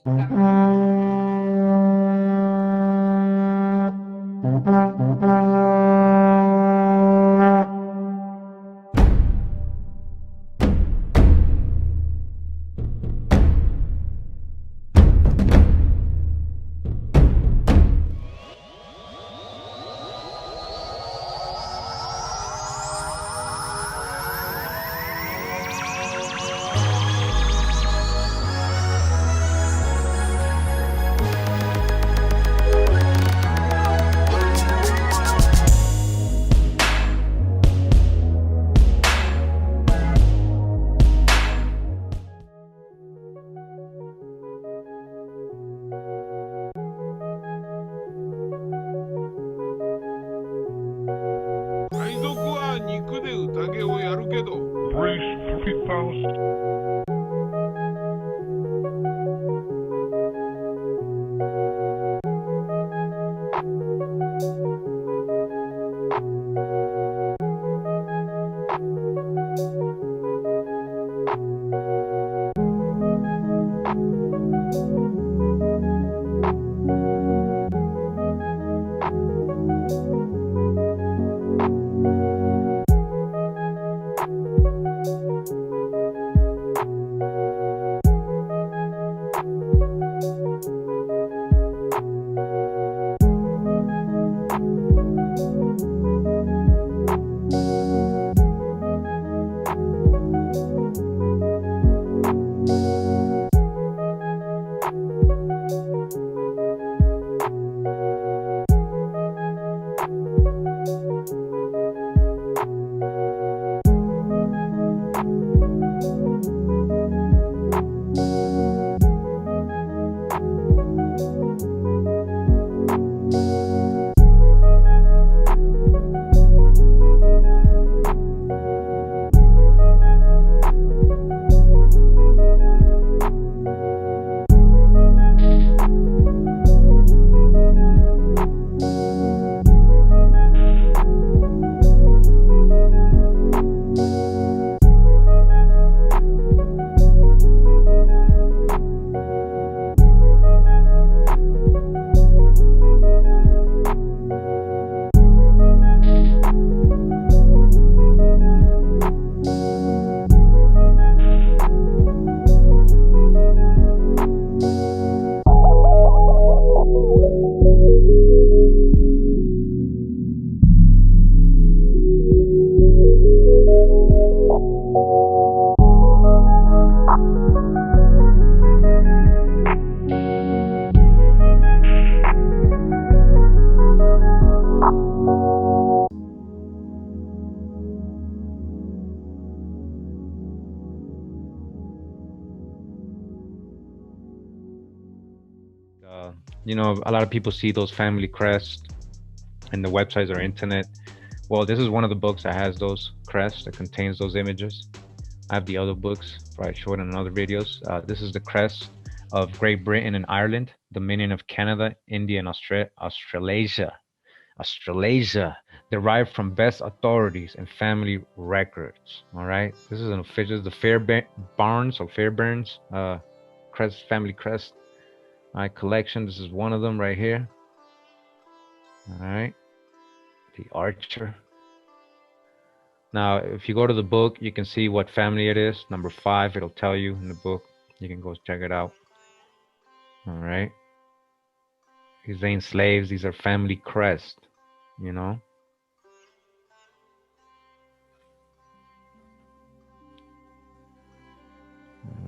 海賊は肉で宴をやるけど Brace for people. You know, a lot of people see those family crests in the websites or internet. Well, this is one of the books that has those crests, that contains those images. I have the other books, probably showed in other videos. This is the crest of Great Britain and Ireland, Dominion of Canada, India, and Australasia. Australasia, derived from best authorities and family records. All right, this is an official, the Fairbairns or Fairbairns crest, family crest. All right, collection. This is one of them right here. All right, the Archer. Now, if you go to the book, you can see what family it is. Number 5, it'll tell you in the book. You can go check it out. All right. These ain't slaves. These are family crest, you know.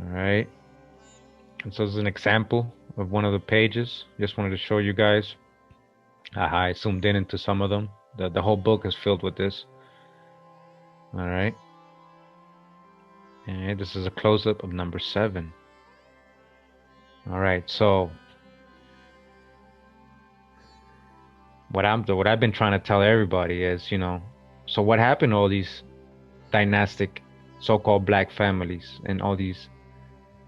All right. And so this is an example of one of the pages. Just wanted to show you guys. I zoomed in into some of them. The whole book is filled with this. All right. And this is a close-up of number 7. All right. So what I've been trying to tell everybody is, you know, so what happened to all these dynastic so-called black families and all these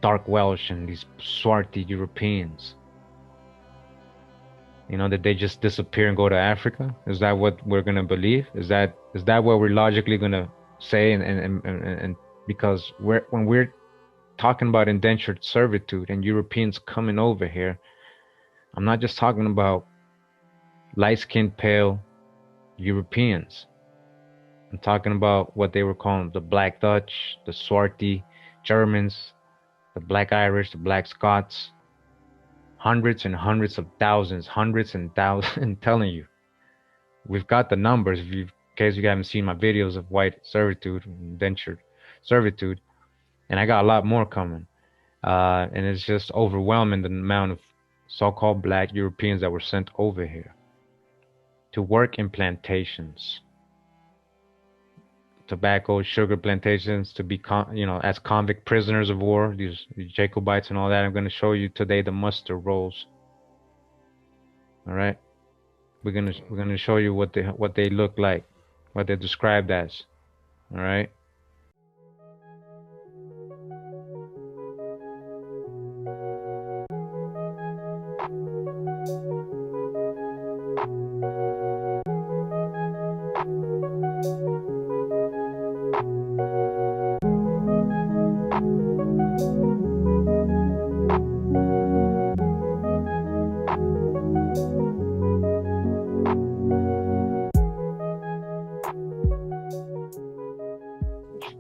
dark Welsh and these swarthy Europeans? You know, that they just disappear and go to Africa? Is that what we're gonna believe? Is that what we're logically gonna say? And because when we're talking about indentured servitude and Europeans coming over here, I'm not just talking about light-skinned, pale Europeans. I'm talking about what they were calling the Black Dutch, the Swarthy Germans, the Black Irish, the Black Scots. Hundreds and hundreds of thousands, hundreds and thousands. I'm telling you, we've got the numbers. In case you haven't seen my videos of white servitude, indentured servitude, and I got a lot more coming. And it's just overwhelming the amount of so-called black Europeans that were sent over here to work in plantations, tobacco, sugar plantations, to be, as convict prisoners of war, these Jacobites and all that. I'm going to show you today the muster rolls. All right, we're gonna show you what they look like, what they're described as. All right.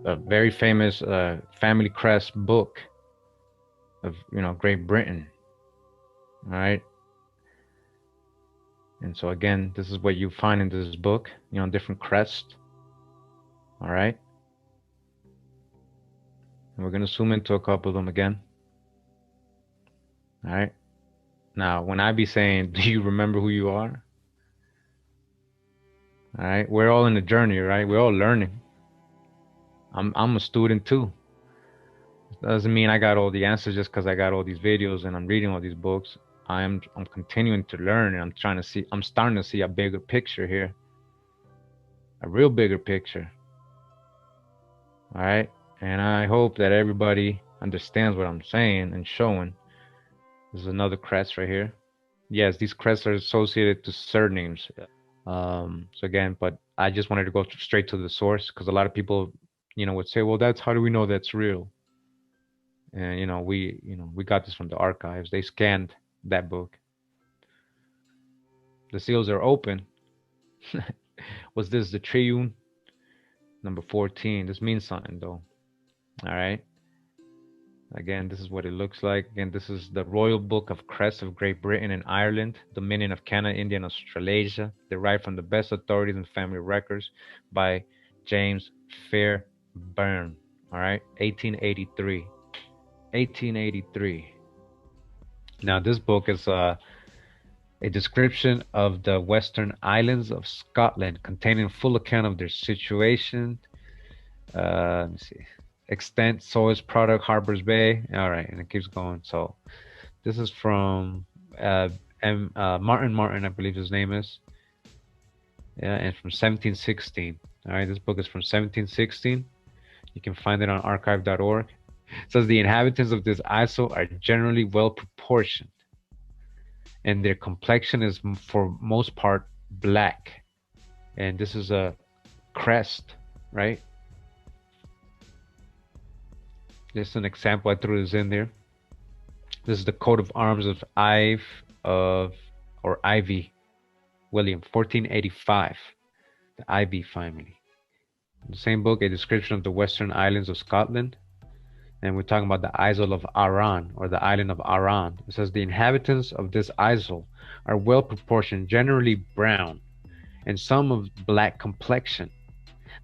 A very famous family crest book of Great Britain. All right. And so again, this is what you find in this book, different crests. All right. And we're going to zoom into a couple of them again. All right. Now, when I be saying, do you remember who you are? All right. We're all in the journey, right? We're all learning. I'm a student too. Doesn't mean I got all the answers just because I got all these videos and I'm reading all these books. I'm continuing to learn, and I'm starting to see a bigger picture here. A real bigger picture. All right. And I hope that everybody understands what I'm saying and showing. This is another crest right here. Yes, these crests are associated to surnames. So again, but I just wanted to go straight to the source, because a lot of people, would say, well, how do we know that's real? And we got this from the archives. They scanned that book. The seals are open. Was this the Triune? Number 14. This means something though. All right. Again, this is what it looks like. Again, this is the Royal Book of Crests of Great Britain and Ireland, Dominion of Canada, India, and Australasia, derived from the best authorities and family records by James Fairbairn. All right, 1883. 1883. Now, this book is a description of the Western Islands of Scotland, containing a full account of their situation. Let me see. Extent, source, product, Harper's Bay. All right, and it keeps going. So this is from Martin, I believe his name is. Yeah, and from 1716. All right, this book is from 1716. You can find it on archive.org. It says the inhabitants of this isle are generally well proportioned, and their complexion is for most part black. And this is a crest, right? Just an example, I threw this in there. This is the coat of arms of Ivy William, 1485, the Ivy family. In the same book, a description of the Western Islands of Scotland. And we're talking about the Isle of Arran, or the island of Arran. It says the inhabitants of this isle are well proportioned, generally brown, and some of black complexion.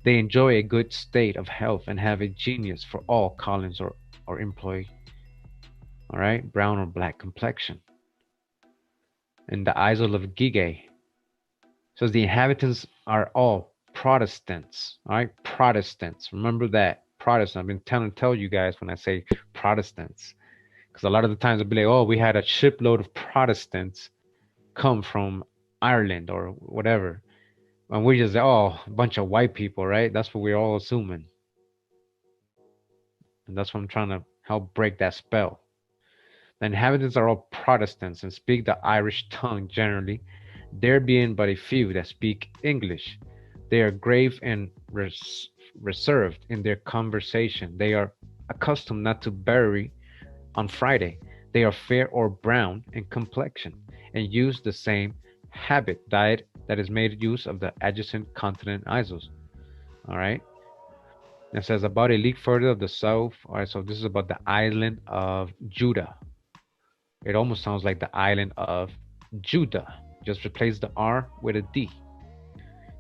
They enjoy a good state of health and have a genius for all callings or employ. All right, brown or black complexion. In the Isle of Gigay, says the inhabitants are all Protestants. All right, Protestants. Remember that, Protestant. I've been tell you guys when I say Protestants, because a lot of the times I'll be like, oh, we had a shipload of Protestants come from Ireland or whatever. And we just, a bunch of white people, right? That's what we're all assuming. And that's what I'm trying to help break that spell. The inhabitants are all Protestants and speak the Irish tongue generally, there being but a few that speak English. They are grave and reserved in their conversation. They are accustomed not to bury on Friday. They are fair or brown in complexion and use the same habit diet that is made use of the adjacent continent Isos. All right. It says about a league further of the south. All right. So this is about the island of Judah. It almost sounds like the island of Judah. Just replace the R with a D.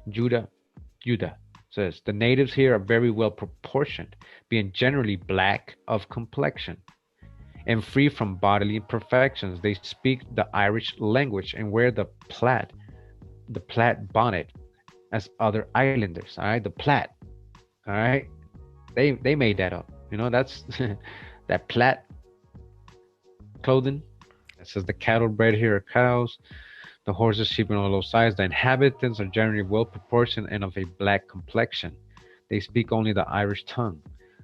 Judah, Judah says the natives here are very well proportioned, being generally black of complexion and free from bodily imperfections. They speak the Irish language and wear the plaid bonnet as other islanders. All right, the plaid. All right, they made that up. You know, that's that plaid clothing. It says the cattle bred here are cows, the horses, sheep, and all those sides. The inhabitants are generally well proportioned and of a black complexion. They speak only the Irish tongue.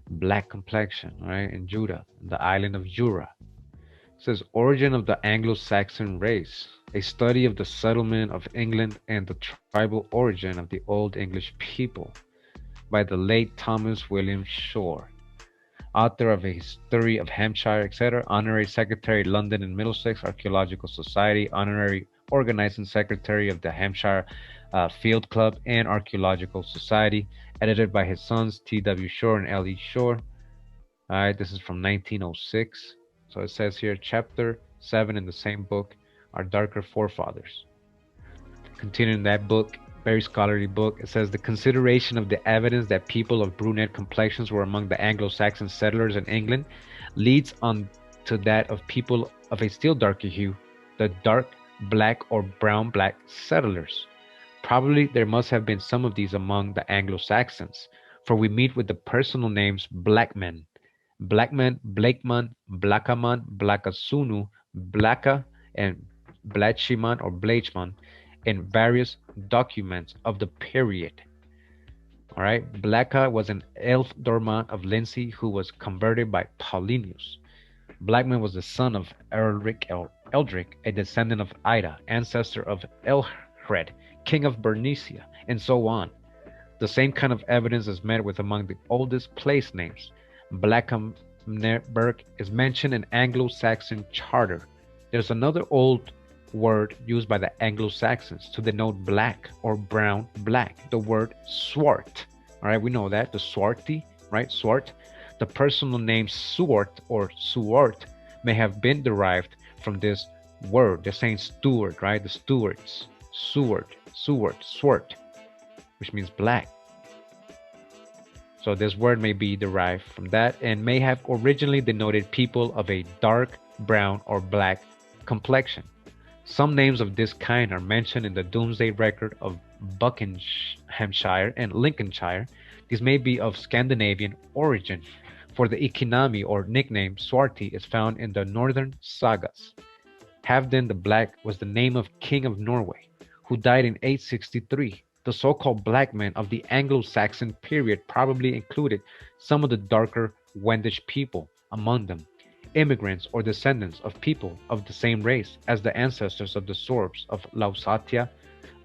Black complexion, right? In Judah, the island of Jura. It says origin of the Anglo-Saxon race, a study of the settlement of England and the tribal origin of the Old English people, by the late Thomas William Shore, author of a history of Hampshire, etc., honorary secretary, London and Middlesex Archaeological Society, honorary organizing secretary of the Hampshire Field Club and Archaeological Society, edited by his sons T.W. Shore and L.E. Shore. All right, this is from 1906. So it says here, chapter 7 in the same book, Our Darker Forefathers. Continuing that book, very scholarly book, it says the consideration of the evidence that people of brunette complexions were among the Anglo-Saxon settlers in England leads on to that of people of a still darker hue, the dark black or brown black settlers. Probably there must have been some of these among the Anglo-Saxons, for we meet with the personal names Blackman, Blakeman, Blackaman, Blackasunu, Blacka, and Blatchiman or Blachman in various documents of the period. All right, Blacka was an ealdorman of Lindsey who was converted by Paulinius. Blackman was the son of Eldric, a descendant of Ida, ancestor of Elhred, king of Bernicia, and so on. The same kind of evidence is met with among the oldest place names. Blackenberg is mentioned in Anglo-Saxon charter. There's another old word used by the Anglo-Saxons to denote black or brown black, the word swart. All right, we know that, the swarty, right, swart. The personal name Stuart or Suart may have been derived from this word. They're saying Stuart, right, the Stuarts, Swart, which means black. So this word may be derived from that and may have originally denoted people of a dark brown or black complexion. Some names of this kind are mentioned in the Domesday Record of Buckinghamshire and Lincolnshire. These may be of Scandinavian origin, for the economy or nickname Swarty is found in the northern sagas. Halfdan the Black was the name of King of Norway, who died in 863. The so-called black men of the Anglo-Saxon period probably included some of the darker Wendish people among them, immigrants or descendants of people of the same race as the ancestors of the Sorbs of Lausatia.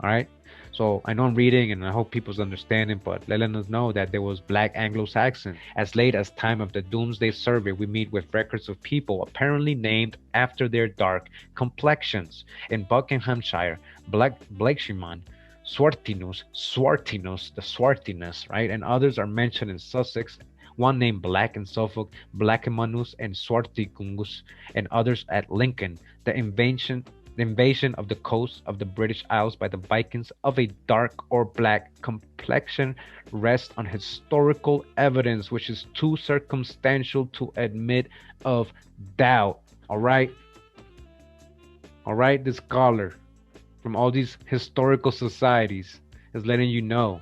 All right, so I know I'm reading and I hope people's understanding, but letting us know that there was black Anglo-Saxon. As late as time of the Domesday Survey, we meet with records of people apparently named after their dark complexions. In Buckinghamshire, Blakeshiman, Swartinus, the Swartiness, right? And others are mentioned in Sussex, one named Black in Suffolk, Blackemanus and Swartikungus, and others at Lincoln. The invasion of the coast of the British Isles by the Vikings of a dark or black complexion rests on historical evidence which is too circumstantial to admit of doubt. All right, this scholar from all these historical societies is letting you know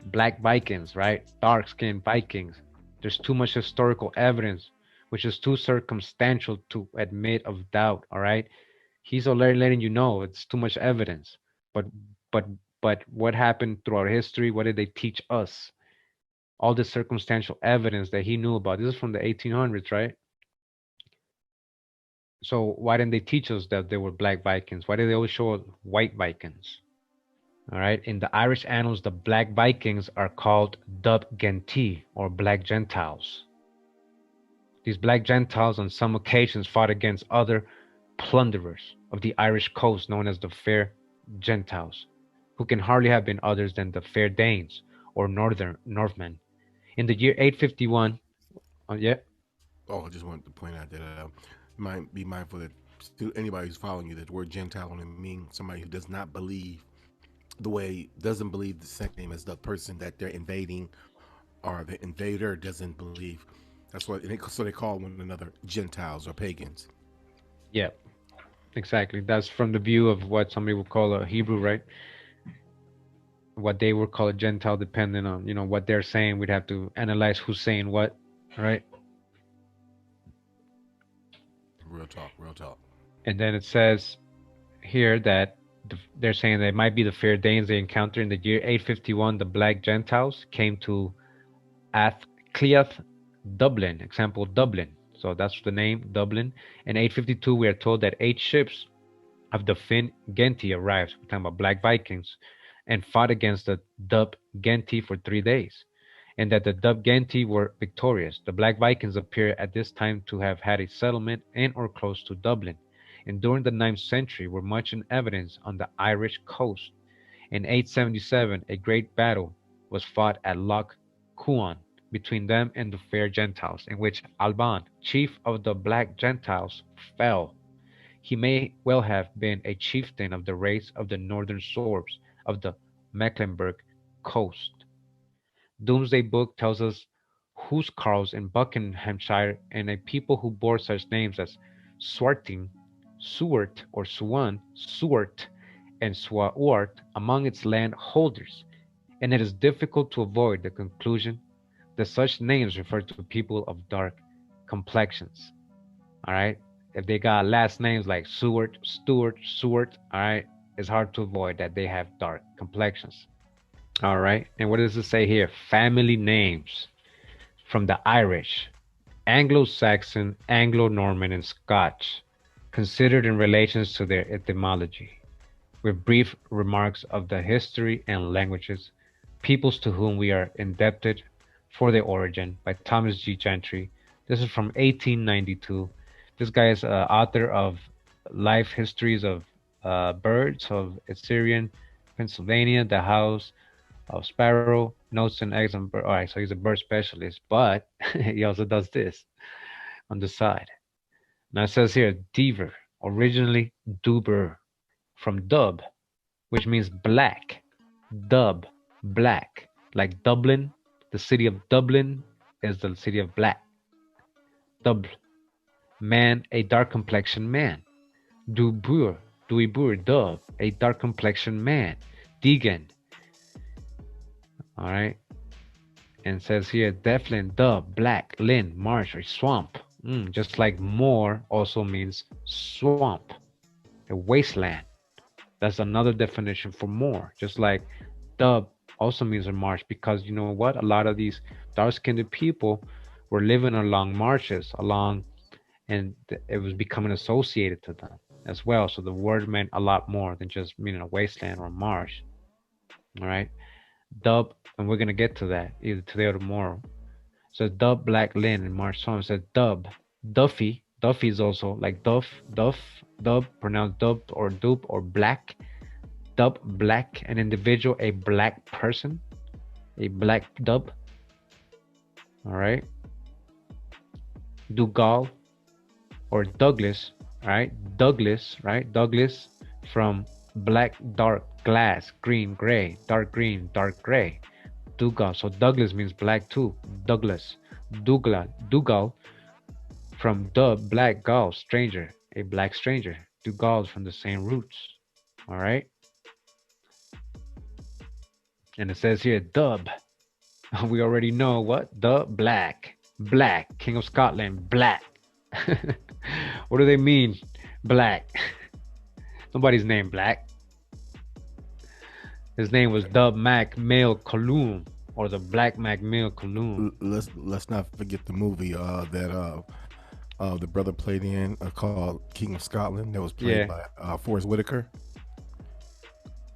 black Vikings, right? Dark-skinned Vikings. There's too much historical evidence, which is too circumstantial to admit of doubt. All right, he's already letting you know it's too much evidence. But but but what happened throughout history? What did they teach us? All this circumstantial evidence that he knew about. This is from the 1800s, right? So why didn't they teach us that there were black Vikings? Why did they always show us white Vikings? All right. In the Irish annals, the Black Vikings are called Dub Genti or Black Gentiles. These Black Gentiles on some occasions fought against other plunderers of the Irish coast known as the Fair Gentiles, who can hardly have been others than the Fair Danes or Northern Northmen. In the year 851, yeah, Oh, I just wanted to point out that be mindful that anybody who's following you, that the word Gentile only means somebody who does not believe doesn't believe the same as the person that they're invading, or the invader doesn't believe. That's what, so they call one another Gentiles or pagans. yeah, exactly. That's from the view of what somebody would call a Hebrew, right? What they would call a Gentile, depending on what they're saying. We'd have to analyze who's saying what, right? Real talk, real talk. And then it says here that they're saying that it might be the Fair Danes they encountered in the year 851. The Black Gentiles came to Athcliath, Dublin. Example, Dublin. So that's the name, Dublin. In 852, we are told that 8 ships of the Finn Genti arrived. We're talking about Black Vikings, and fought against the Dub Genti for 3 days, and that the Dub Genti were victorious. The Black Vikings appear at this time to have had a settlement in or close to Dublin, and during the 9th century were much in evidence on the Irish coast. In 877, a great battle was fought at Loch Cuan between them and the Fair Gentiles, in which Alban, chief of the Black Gentiles, fell. He may well have been a chieftain of the race of the northern Sorbs of the Mecklenburg coast. Domesday Book tells us housecarls in Buckinghamshire, and a people who bore such names as Swarting, Suart or Suan, Suart, and Swauart among its landholders, and it is difficult to avoid the conclusion that such names refer to people of dark complexions. All right, if they got last names like Seward, Stewart, Seward, all right, it's hard to avoid that they have dark complexions. All right, and what does it say here? Family names from the Irish, Anglo-Saxon, Anglo-Norman, and Scotch, considered in relations to their etymology, with brief remarks of the history and languages, peoples to whom we are indebted for their origin, by Thomas G. Gentry. This is from 1892. This guy is author of Life Histories of Birds of Assyrian, Pennsylvania, The House of Sparrow, Notes and Eggs on Bird. All right, so he's a bird specialist, but he also does this on the side. Now it says here, Deaver, originally Duber, from Dub, which means black. Dub, black. Like Dublin, the city of Dublin is the city of black. Dub, man, a dark complexioned man. Dubur, Duibur, Dub, a dark complexioned man. Deegan. All right. And it says here, Deflin, Dub, black, Lynn, marsh, or swamp. Just like moor also means swamp, a wasteland. That's another definition for moor. Just like dub also means a marsh, because you know what? A lot of these dark-skinned people were living along marshes, and it was becoming associated to them as well. So the word meant a lot more than just meaning a wasteland or a marsh. All right. Dub, and we're gonna get to that either today or tomorrow. So Dub, black, Lynn, and marsh swamp. Says Dub, Duffy. Duffy is also like Duff, Dub, pronounced Dub or Dub, or black. Dub, black, an individual, a black person, a black dub. All right. Dougal or Douglas, right? Douglas, right? Douglas, from black, dark, glass, green, gray, dark green, dark gray. Dougal. So Douglas means black too. Douglas. Dougal, from dub, black, gal, stranger, a black stranger. Dougal's from the same roots. All right. And it says here, Dub. We already know what? The Black. Black. King of Scotland. Black. What do they mean? Black. Nobody's named Black. His name was Dub Mac Mail Colum, or the Black Mac Mail Colum. Let's not forget the movie that the brother played in called King of Scotland, that was played by Forrest Whitaker.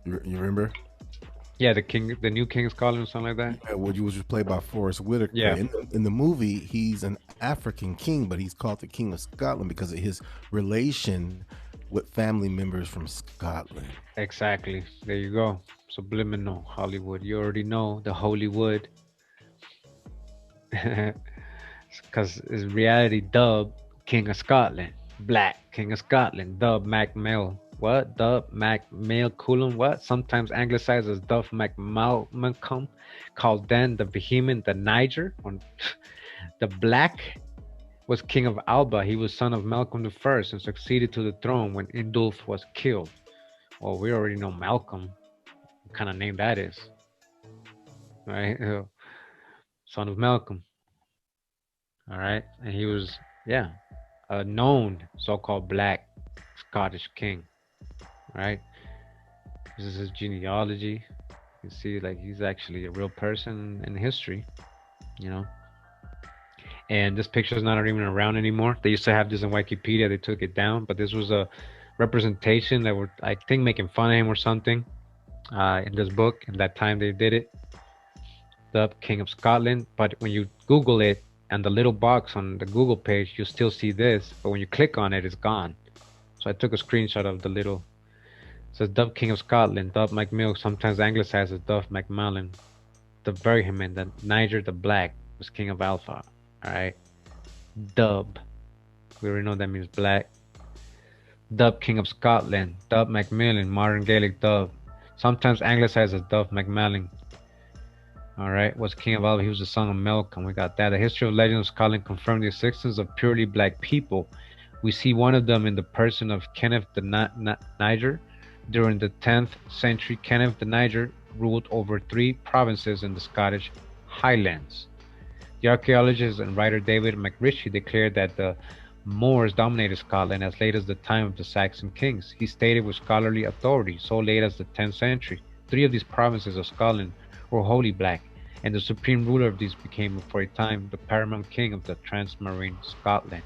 You remember? Yeah, the new King of Scotland, or something like that. Yeah, which was played by Forrest Whitaker. Yeah, In the movie, he's an African king, but he's called the King of Scotland because of his relation with family members from Scotland. exactly. There you go. Subliminal Hollywood. You already know the Hollywood. Because it's reality dub King of Scotland. Black King of Scotland. Dub Macmill. What? Dub Macmill Coulomb. What? Sometimes anglicized as Duff Macmalcom. Called then the Vehement, the Niger. On the Black was king of Alba. He was son of Malcolm I and succeeded to the throne when Indulf was killed. Well, we already know Malcolm. What kind of name that is, right? Son of Malcolm. All right, and he was, yeah, a known so-called Black Scottish king. Right. This is his genealogy. You see, like he's actually a real person in history. You know. And this picture is not even around anymore. They used to have this in Wikipedia. They took it down, but this was a representation that were, I think, making fun of him or something in this book. And that time they did it, the King of Scotland. But when you Google it and the little box on the Google page, you still see this. But when you click on it, it's gone. So I took a screenshot of the little. It says Dub King of Scotland, Dub Macmill, sometimes anglicized as Dub Macmillan. The Vehement, the Niger, the Black was King of Alpha. All right, Dub. We already know that means black. Dub King of Scotland, Dub Macmillan, modern Gaelic Dub, sometimes anglicized as Dub Macmillan. All right, was King of Alba. He was the son of Malcolm. We got that. The history of legend of Scotland confirmed the existence of purely black people. We see one of them in the person of Kenneth the Niger. During the 10th century, Kenneth the Niger ruled over 3 provinces in the Scottish Highlands. The archaeologist and writer David McRitchie declared that the Moors dominated Scotland as late as the time of the Saxon kings. He stated with scholarly authority, so late as the 10th century, 3 of these provinces of Scotland were wholly black, and the supreme ruler of these became, for a time, the paramount king of the transmarine Scotland.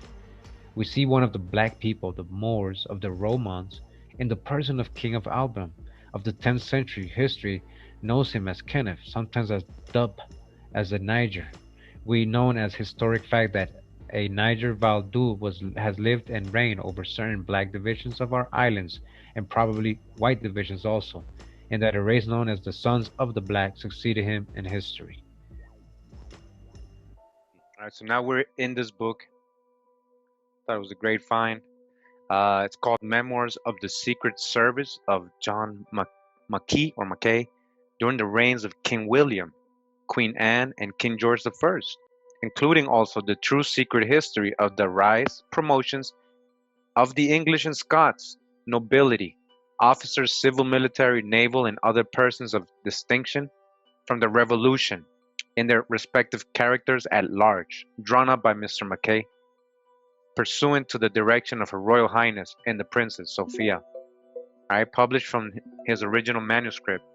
We see one of the black people, the Moors of the Romans, in the person of King of Alba of the 10th century. History knows him as Kenneth, sometimes as Dub, as the Niger. We know as historic fact that a Niger Valdu has lived and reigned over certain black divisions of our islands, and probably white divisions also, and that a race known as the Sons of the Black succeeded him in history. All right, so now we're in this book. Thought it was a great find. It's called Memoirs of the Secret Service of John Mackay during the reigns of King William, Queen Anne, and King George I, including also the true secret history of the rise, promotions of the English and Scots nobility, officers, civil, military, naval, and other persons of distinction from the Revolution in their respective characters at large, drawn up by Mr. Mackay, pursuant to the direction of Her Royal Highness and the Princess Sophia. Published from his original manuscript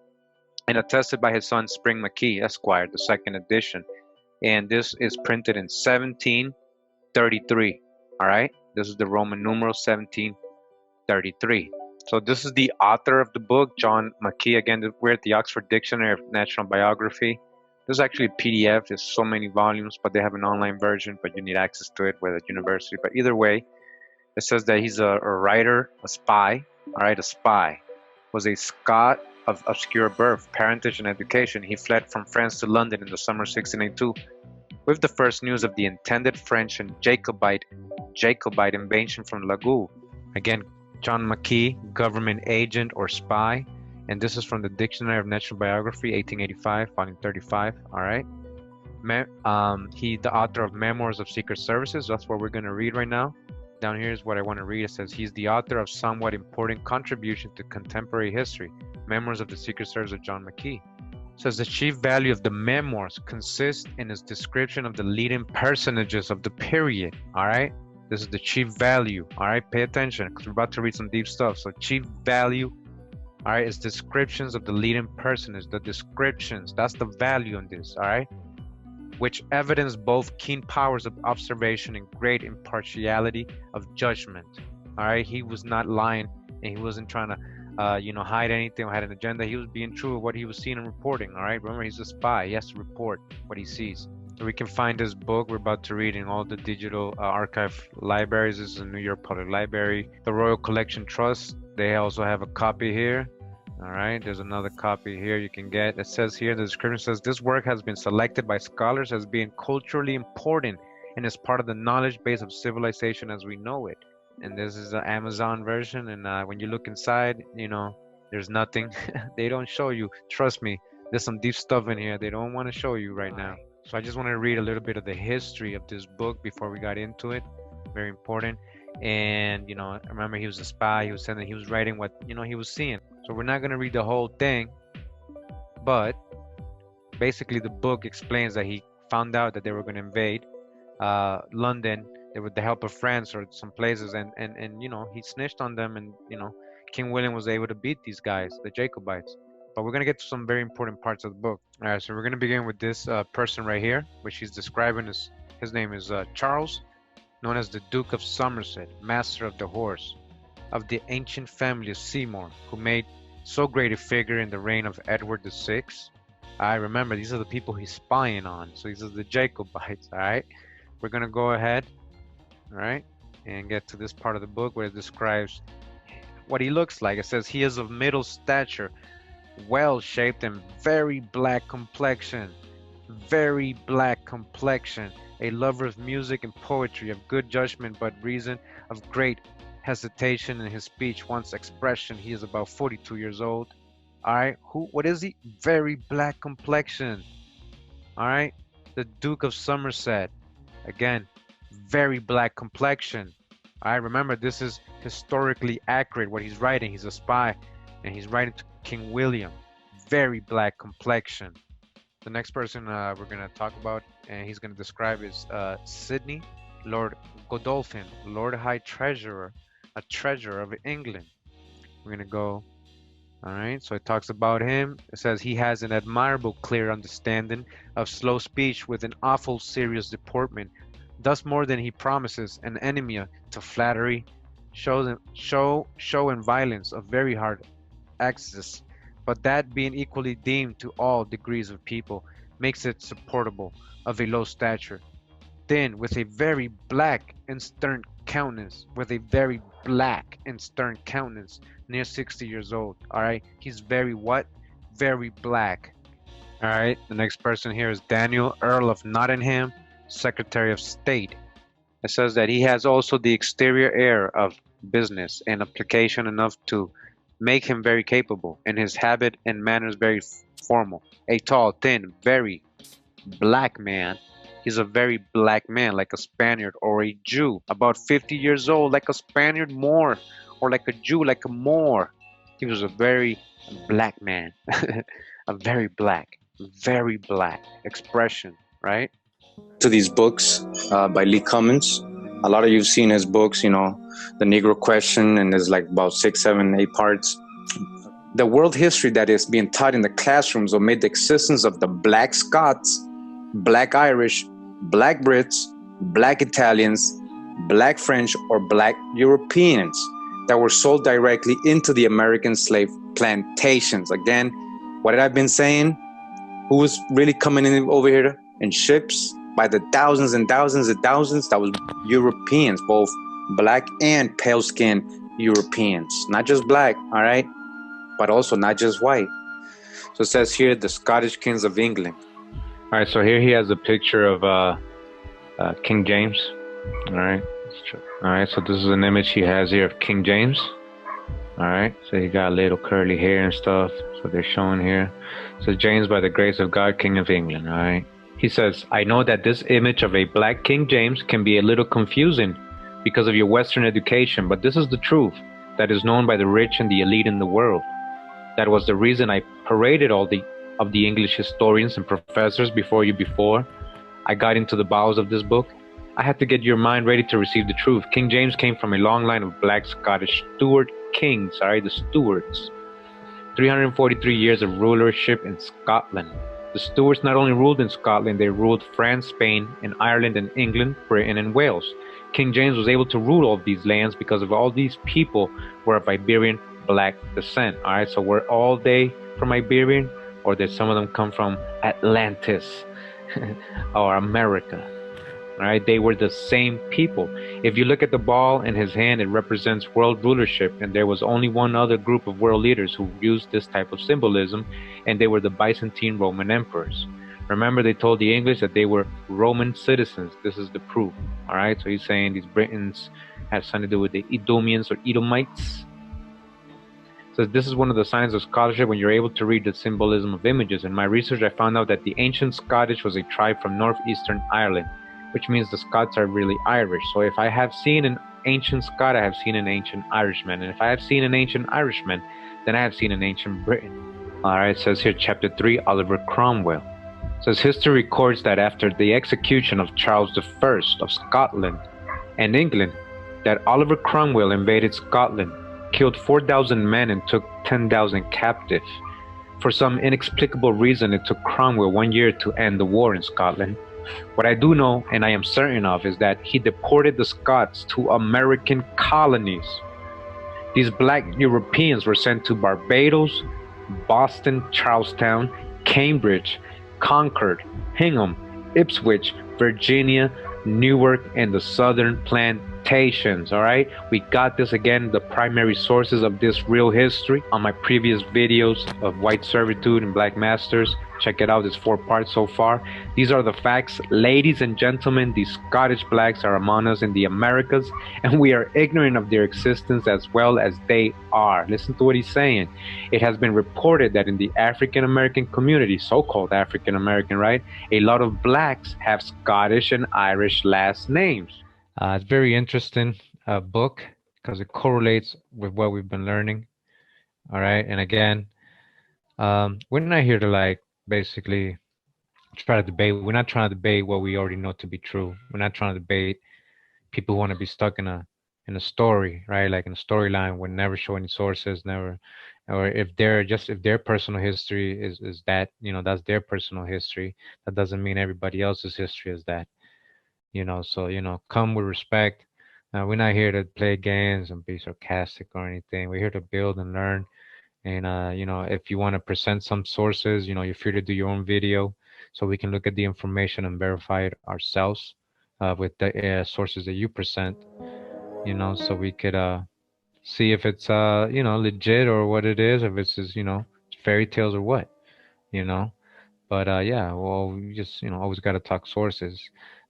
and attested by his son Spring Mackay, Esquire, the second edition. And this is printed in 1733. All right, this is the Roman numeral 1733. So this is the author of the book, John Mackay. Again, we're at the Oxford Dictionary of National Biography. There's actually a PDF. There's so many volumes, but they have an online version, but you need access to it with a university. But either way, it says that he's a writer, a spy. All right, a spy. Was a Scot of obscure birth, parentage, and education. He fled from France to London in the summer of 1682 with the first news of the intended French and Jacobite invasion from Lagoux. Again, John Mackay, government agent or spy. And this is from the Dictionary of National Biography, 1885, volume 35. All right. He, the author of Memoirs of Secret Services. That's what we're going to read right now. Down here is what I want to read. It says he's the author of somewhat important contribution to contemporary history, Memoirs of the Secret Service of John Mackay. It says the chief value of the memoirs consists in its description of the leading personages of the period. All right. This is the chief value. All right. Pay attention because we're about to read some deep stuff. So chief value. All right. Is descriptions of the leading personages. The descriptions. That's the value in this. All right. Which evidence both keen powers of observation and great impartiality of judgment. All right, he was not lying, and he wasn't trying to hide anything or had an agenda. He was being true of what he was seeing and reporting. All right, remember, he's a spy. He has to report what he sees. So we can find this book we're about to read in all the digital archive libraries. This is the New York Public Library, the Royal Collection Trust. They also have a copy here. All right, there's another copy here you can get. It says here, the description says, this work has been selected by scholars as being culturally important and is part of the knowledge base of civilization as we know it. And this is the Amazon version. And when you look inside, there's nothing. They don't show you. Trust me, there's some deep stuff in here they don't want to show you right now. So I just want to read a little bit of the history of this book before we got into it. Very important. And, remember, he was a spy. He was saying that he was writing what, he was seeing. So we're not going to read the whole thing. But basically, the book explains that he found out that they were going to invade London with the help of France or some places. And he snitched on them. And, King William was able to beat these guys, the Jacobites. But we're going to get to some very important parts of the book. All right, so we're going to begin with this person right here, which he's describing as, his name is Charles, known as the Duke of Somerset, Master of the Horse, of the ancient family of Seymour, who made so great a figure in the reign of Edward VI. I remember, these are the people he's spying on. So these are the Jacobites, all right? We're going to go ahead, all right, and get to this part of the book where it describes what he looks like. It says, he is of middle stature, well-shaped and very black complexion, a lover of music and poetry, of good judgment but reason, of great hesitation in his speech, wants expression. He is about 42 years old. All right, what is he? Very black complexion. All right, the Duke of Somerset, again, very black complexion. All right, remember, this is historically accurate what he's writing. He's a spy and he's writing to King William. Very black complexion. The next person we're going to talk about and he's going to describe is Sidney, Lord Godolphin, Lord High Treasurer, a treasurer of England. We're going to go, all right, so it talks about him. It says he has an admirable clear understanding of slow speech with an awful serious deportment, thus more than he promises, an enemy to flattery, show and violence of very hard access, but that being equally deemed to all degrees of people, makes it supportable, of a low stature, thin, with a very black and stern countenance, near 60 years old. All right, he's very what? Very black. All right, the next person here is Daniel, Earl of Nottingham, Secretary of State. It says that he has also the exterior air of business and application enough to make him very capable, and his habit and manners very formal. A tall, thin, very black man. He's a very black man, like a Spaniard or a Jew, about 50 years old, like a Spaniard more, or like a Jew, like a Moor. He was a very black man, a very black expression, right? To these books by Lee Cummins. A lot of you've seen his books, the Negro Question, and there's like about 6, 7, 8 parts. The world history that is being taught in the classrooms omit the existence of the Black Scots, Black Irish, Black Brits, Black Italians, Black French, or Black Europeans that were sold directly into the American slave plantations. Again, what had I been saying? Who was really coming in over here in ships by the thousands and thousands and thousands? That was Europeans, both black and pale-skinned Europeans. Not just black, all right? But also not just white. So it says here, the Scottish kings of England. All right, so here he has a picture of King James. All right. All right, so this is an image he has here of King James. All right, so he got a little curly hair and stuff. So they're showing here. So James, by the grace of God, King of England. All right. He says, I know that this image of a black King James can be a little confusing because of your Western education, but this is the truth that is known by the rich and the elite in the world. That was the reason I paraded all of the English historians and professors before I got into the bowels of this book. I had to get your mind ready to receive the truth. King James came from a long line of black Scottish Stuart kings, the Stuarts. 343 years of rulership in Scotland. The Stuarts not only ruled in Scotland, they ruled France, Spain, and Ireland, and England, Britain, and Wales. King James was able to rule all of these lands because of all these people were of Iberian black descent. All right, so were all they from Iberian, or did some of them come from Atlantis or America? All right, they were the same people. If you look at the ball in his hand, it represents world rulership, and there was only one other group of world leaders who used this type of symbolism, and they were the Byzantine Roman emperors. Remember, they told the English that they were Roman citizens. This is the proof. All right, so he's saying these Britons have something to do with the Edomians or Edomites. So this is one of the signs of scholarship when you're able to read the symbolism of images. In my research, I found out that the ancient Scottish was a tribe from northeastern Ireland, which means the Scots are really Irish. So if I have seen an ancient Scot, I have seen an ancient Irishman. And if I have seen an ancient Irishman, then I have seen an ancient Briton. All right, it says here, chapter 3, Oliver Cromwell. It says, history records that after the execution of Charles I of Scotland and England, that Oliver Cromwell invaded Scotland, killed 4,000 men and took 10,000 captive. For some inexplicable reason, it took Cromwell 1 year to end the war in Scotland. What I do know, and I am certain of, is that he deported the Scots to American colonies. These black Europeans were sent to Barbados, Boston, Charlestown, Cambridge, Concord, Hingham, Ipswich, Virginia, Newark, and the southern plantations. All right, we got this again, the primary sources of this real history on my previous videos of white servitude and black masters. Check it out, it's 4 parts so far. These are the facts. Ladies and gentlemen, these Scottish blacks are among us in the Americas, and we are ignorant of their existence as well as they are. Listen to what he's saying. It has been reported that in the African American community, so-called African American, right, a lot of blacks have Scottish and Irish last names. It's very interesting book because it correlates with what we've been learning. All right, and again, we're not here to basically try to debate. We're not trying to debate what we already know to be true. We're not trying to debate people who want to be stuck in a story, right? Like in a storyline, would never show any sources, never, or if their personal history is that, that's their personal history. That doesn't mean everybody else's history is that, so come with respect. We're not here to play games and be sarcastic or anything. We're here to build and learn. And, if you want to present some sources, you're free to do your own video so we can look at the information and verify it ourselves with the sources that you present, so we could see if it's, legit or what it is, if it's just, fairy tales or what, But, yeah, well, we just, always got to talk sources.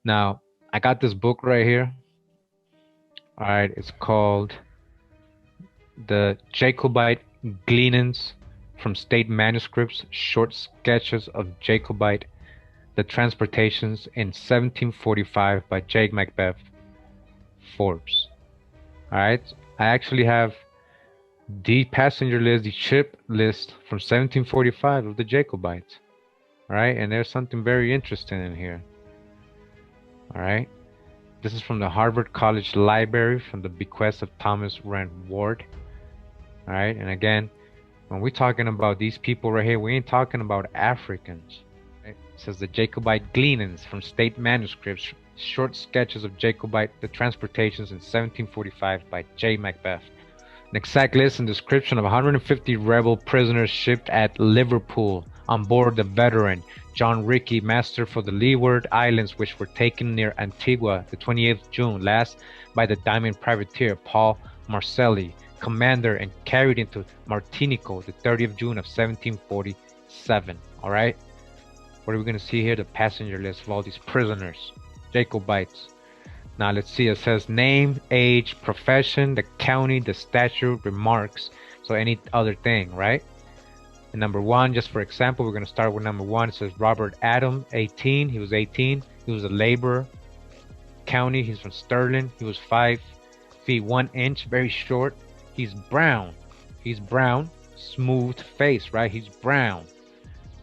Now, I got this book right here. All right, it's called The Jacobite Gleanings from State Manuscripts, Short Sketches of Jacobite, the Transportations in 1745 by J. Macbeth Forbes. All right, I actually have the passenger list, the ship list from 1745 of the Jacobites. All right, and there's something very interesting in here. All right, this is from the Harvard College Library from the bequest of Thomas Rand Ward. All right, and again, when we're talking about these people right here, we ain't talking about Africans. Right? It says the Jacobite Gleanings from State Manuscripts, Short Sketches of Jacobite, the Transportations in 1745 by J. Macbeth. An exact list and description of 150 rebel prisoners shipped at Liverpool on board the veteran John Rickey, master for the Leeward Islands, which were taken near Antigua the 28th June last by the diamond privateer Paul Marcelli, commander, and carried into Martinico the 30th June of 1747. All right, what are we going to see here? The passenger list of all these prisoners, Jacobites. Now let's see, it says name, age, profession, the county, the statute, remarks, so any other thing, right? And number 1, just for example, we're going to start with number 1. It says Robert Adam, 18. He was 18. He was a laborer. County, he's from Stirling. He was 5 feet 1 inch, very short. He's brown. He's brown. Smooth face, right? He's brown.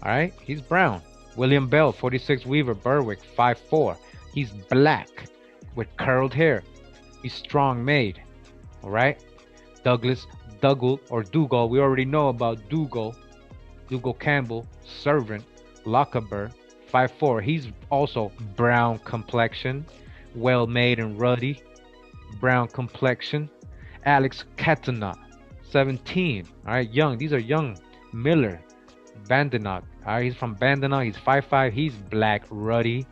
All right? He's brown. William Bell, 46 Weaver, Berwick, 5'4". He's black with curled hair. He's strong made. All right? Douglas Dougal or Dougal. We already know about Dougal. Dougal Campbell, servant, Lochaber, 5'4". He's also brown complexion, well made and ruddy. Brown complexion. Alex Catanagh, 17. All right, young. These are young. Miller, Bandenok. All right, he's from Bandenok. He's 5'5". He's black, ruddy.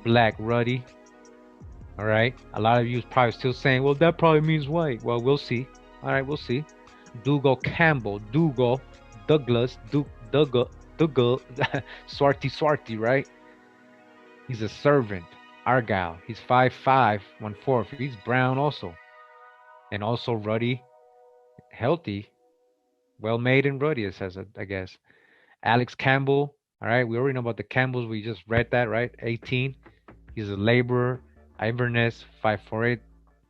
Black, ruddy. All right. A lot of you probably still saying, well, that probably means white. Well, we'll see. All right, we'll see. Dougal Campbell, Dougal, Douglas, Dougal, Swarty, right? He's a servant. Argyle. He's 5'5", 1/4. He's brown also. And also ruddy, healthy, well made and ruddy, it says, I guess. Alex Campbell. All right, we already know about the Campbells. We just read that, right? 18. He's a laborer. Inverness, 5'8".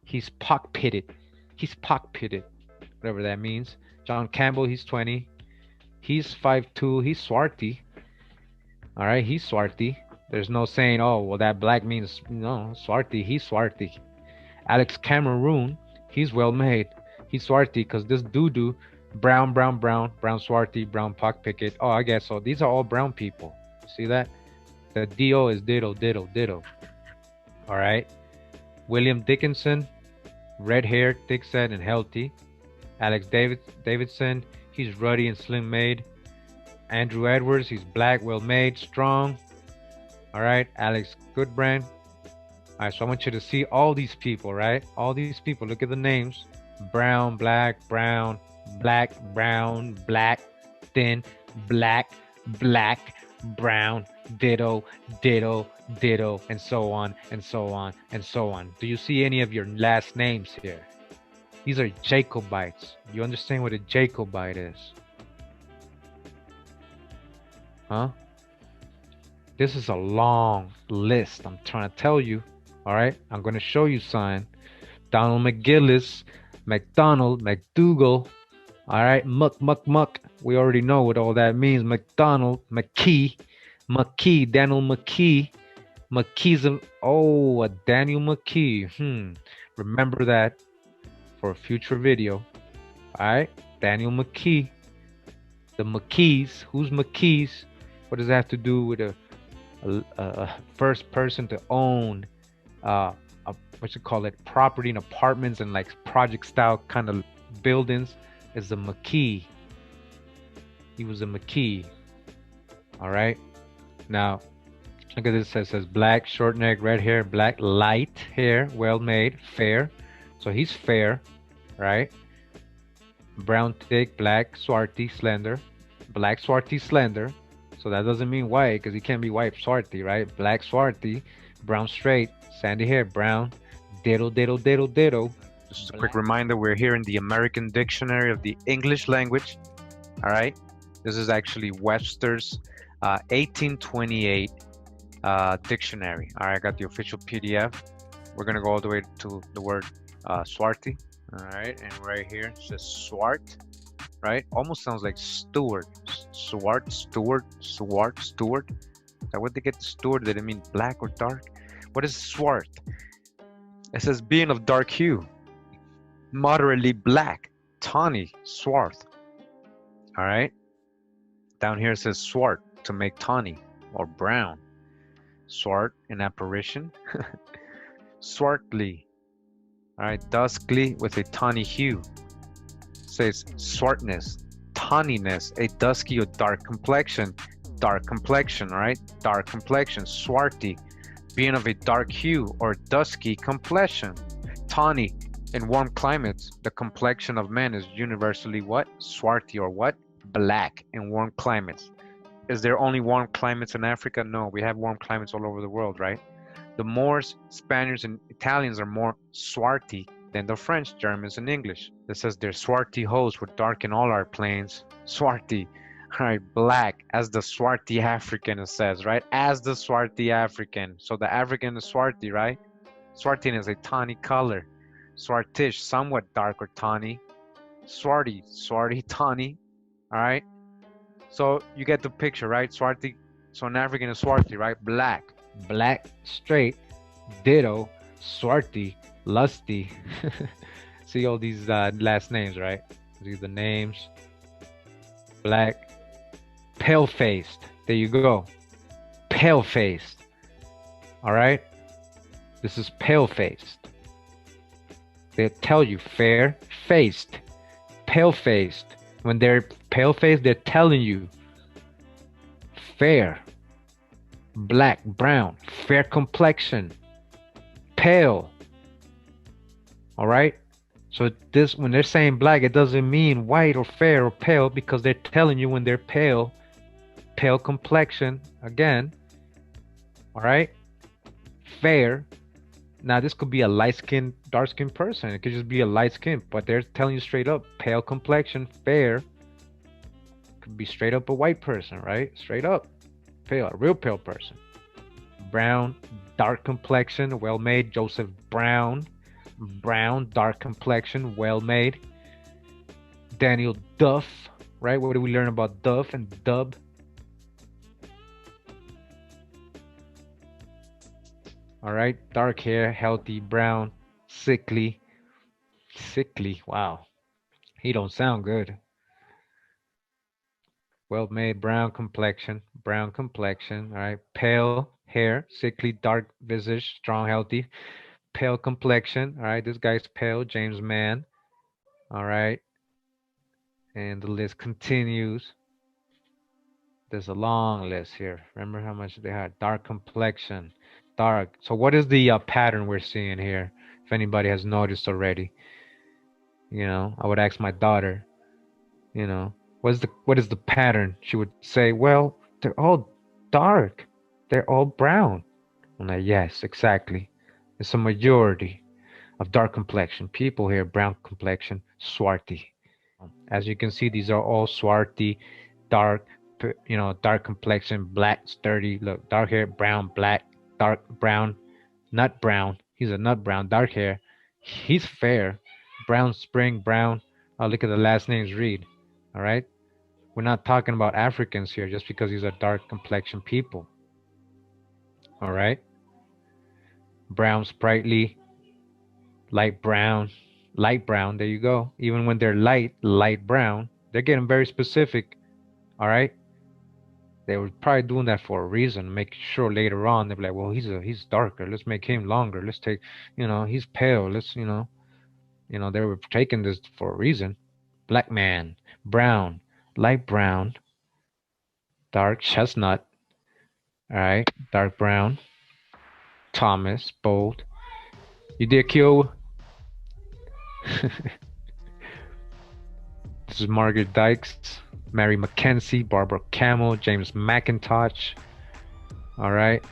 He's pock-pitted. Whatever that means. John Campbell, he's 20. He's 5'2". He's swarty. All right, he's swarty. There's no saying, oh, well, that black means, no, swarty. He's swarty. Alex Cameroon, he's well made. He's swarty because this doo-doo, brown swarty, brown pock picket. Oh, I guess so. These are all brown people. See that? The D-O is ditto. All right. William Dickinson, red hair, thick set, and healthy. Alex Davidson, he's ruddy and slim made. Andrew Edwards, he's black, well made, strong. All right. Alex Goodbrand. All right. So I want you to see all these people, right? All these people. Look at the names. Brown, black, brown, thin, black, brown, ditto, and so on. Do you see any of your last names here? These are Jacobites. You understand what a Jacobite is? Huh? This is a long list. I'm trying to tell you. All right? I'm going to show you sign. Donald McGillis, McDonald, McDougal. All right? Muck. We already know what all that means. McDonald, McKee, Daniel McKee. McKee's a Daniel McKee. Remember that for a future video. All right? Daniel McKee. The McKees. Who's McKees? What does that have to do with a first person to own property and apartments and like project style kind of buildings? Is a McKee. He was a McKee. All right. Now, look at this. It says black, short neck, red hair, black, light hair, well made, fair. So he's fair, right? Brown, thick, black, swarty, slender. Black, swarty, slender. So that doesn't mean white because he can't be white, swarty, right? Black, swarty, brown, straight, sandy hair, brown, ditto. Just a quick reminder, we're here in the American Dictionary of the English language. All right. This is actually Webster's 1828 dictionary. All right, I got the official PDF. We're going to go all the way to the word swarty. All right. And right here it says swart, right? Almost sounds like steward. Swart, steward. Is that what they get the steward? Did it mean black or dark? What is swart? It says being of dark hue, moderately black, tawny, swarth. All right. Down here it says swart, to make tawny or brown. Swart, an apparition. Swartly. All right. Duskly with a tawny hue. It says swartness, tawniness, a dusky or dark complexion. Dark complexion, right? Dark complexion. Swarty, being of a dark hue or dusky complexion. Tawny, in warm climates, the complexion of men is universally what? Swarty or what? Black in warm climates. Is there only warm climates in Africa? No, we have warm climates all over the world, right? The Moors, Spaniards, and Italians are more swarty than the French, Germans, and English. This says their swarty hosts would darken all our plains. Swarty. All right, black as the swarty African, it says, right? As the swarty African. So the African is swarty, right? Swarty is a tawny color. Swartish, somewhat dark or tawny. Swarty, tawny. All right. So you get the picture, right? Swarty. So an African is swarty, right? Black, straight, ditto, swarty, lusty. See all these last names, right? These are the names. Black, pale-faced. There you go. Pale-faced. All right. This is pale-faced. They tell you fair-faced, pale-faced. When they're pale-faced, they're telling you fair, black, brown, fair complexion, pale. All right? So this, when they're saying black, it doesn't mean white or fair or pale, because they're telling you when they're pale, pale complexion, again, all right? Fair. Now this could be a light-skinned, dark-skinned person. It could just be a light skin, but they're telling you straight up, pale complexion, fair. Could be straight up a white person, right? Straight up, pale, a real pale person. Brown, dark complexion, well-made. Joseph Brown, brown, dark complexion, well-made. Daniel Duff, right? What do we learn about Duff and Dub? All right, dark hair, healthy, brown, sickly. Sickly, wow. He don't sound good. Well-made, brown complexion, all right. Pale hair, sickly, dark visage, strong, healthy. Pale complexion, all right. This guy's pale, James Mann, all right. And the list continues. There's a long list here. Remember how much they had? Dark complexion, dark. So what is the pattern we're seeing here? If anybody has noticed already, you know, I would ask my daughter, you know, what is the pattern? She would say, well, they're all dark. They're all brown. I'm like, yes, exactly. It's a majority of dark complexion people here, brown complexion, Swarty. As you can see, these are all Swarty, dark, you know, dark complexion, black, sturdy. Look, dark hair, brown, black, dark brown, nut brown. He's a nut brown, dark hair. He's fair, brown, spring, brown. Oh, look at the last names read. All right. We're not talking about Africans here just because these are dark complexion people. All right. Brown, sprightly, light brown, there you go. Even when they're light brown, they're getting very specific. All right. They were probably doing that for a reason, make sure later on they'll be like, well, he's darker. Let's make him longer. Let's take, you know, he's pale. Let's, you know, they were taking this for a reason. Black man, brown, light brown, dark chestnut. All right, dark brown. Thomas, bold. You did kill. This is Margaret Dykes, Mary Mackenzie, Barbara Camel, James McIntosh. All right.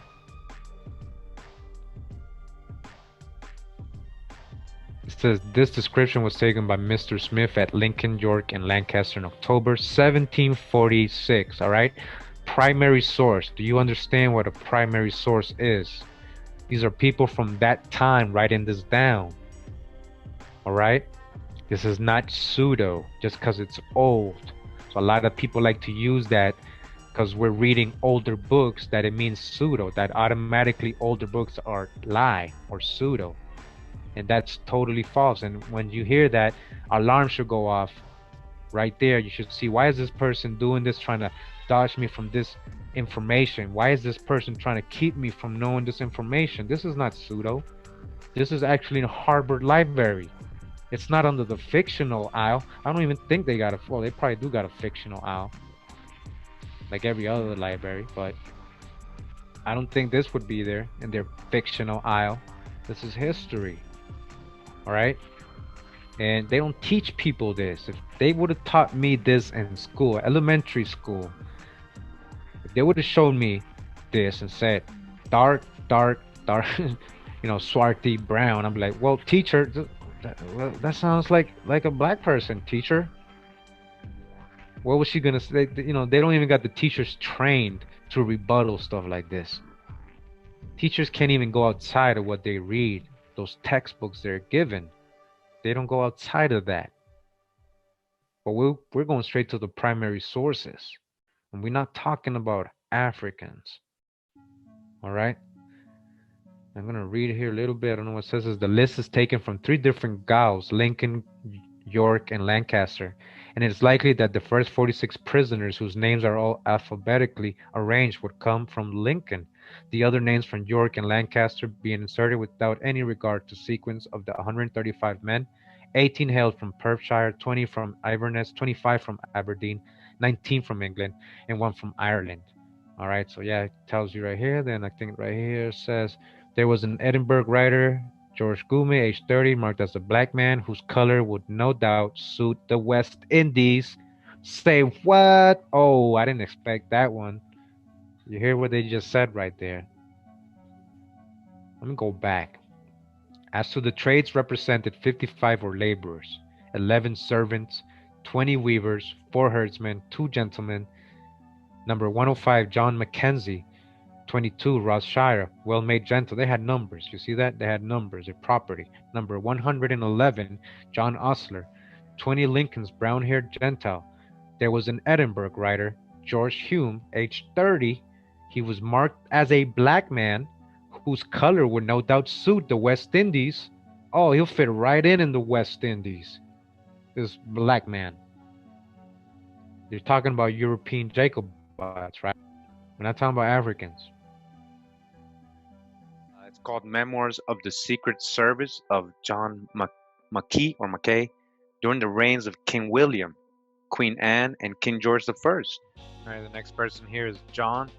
It says this description was taken by Mr. Smith at Lincoln, York, and Lancaster in October 1746. All right. Primary source. Do you understand what a primary source is? These are people from that time writing this down. All right. This is not pseudo just because it's old. So a lot of people like to use that because we're reading older books that it means pseudo, that automatically older books are lie or pseudo. And that's totally false. And when you hear that, alarm should go off right there. You should see, why is this person doing this, trying to dodge me from this information? Why is this person trying to keep me from knowing this information? This is not pseudo. This is actually in Harvard Library. It's not under the fictional aisle. I don't even think they got a, well, they probably do got a fictional aisle, like every other library, but I don't think this would be there in their fictional aisle. This is history, all right? And they don't teach people this. If they would have taught me this in school, elementary school, if they would have showed me this and said, dark, you know, Swarty, brown, I'm like, well, teacher, that sounds like a black person, teacher. What was she gonna say? You know, they don't even got the teachers trained to rebuttal stuff like this. Teachers can't even go outside of what they read, those textbooks they're given. They don't go outside of that. But we're going straight to the primary sources. And we're not talking about Africans. All right? I'm going to read here a little bit. I don't know what it says. The list is taken from 3 different Gaos, Lincoln, York, and Lancaster. And it's likely that the first 46 prisoners, whose names are all alphabetically arranged, would come from Lincoln. The other names from York and Lancaster being inserted without any regard to sequence of the 135 men 18 hailed from Perthshire, 20 from Inverness, 25 from Aberdeen, 19 from England, and 1 from Ireland. All right, so yeah, it tells you right here. Then I think right here says there was an Edinburgh writer, George Gume, age 30, marked as a black man whose color would no doubt suit the West Indies. Say what? Oh, I didn't expect that one. You hear what they just said right there? Let me go back. As to the trades represented, 55 were laborers, 11 servants, 20 weavers, 4 herdsmen, 2 gentlemen. Number 105, John Mackenzie. 22, Rothshire, well-made gentle. They had numbers. You see that? They had numbers, their property. Number 111, John Ostler. 20, Lincoln's brown-haired Gentile. There was an Edinburgh writer, George Hume, age 30. He was marked as a black man whose color would no doubt suit the West Indies. Oh, he'll fit right in the West Indies. This black man. You're talking about European Jacobites, right? We're not talking about Africans. It's called Memoirs of the Secret Service of John MACC or MacKay during the reigns of King William, Queen Anne, and King George I. All right, the next person here is John,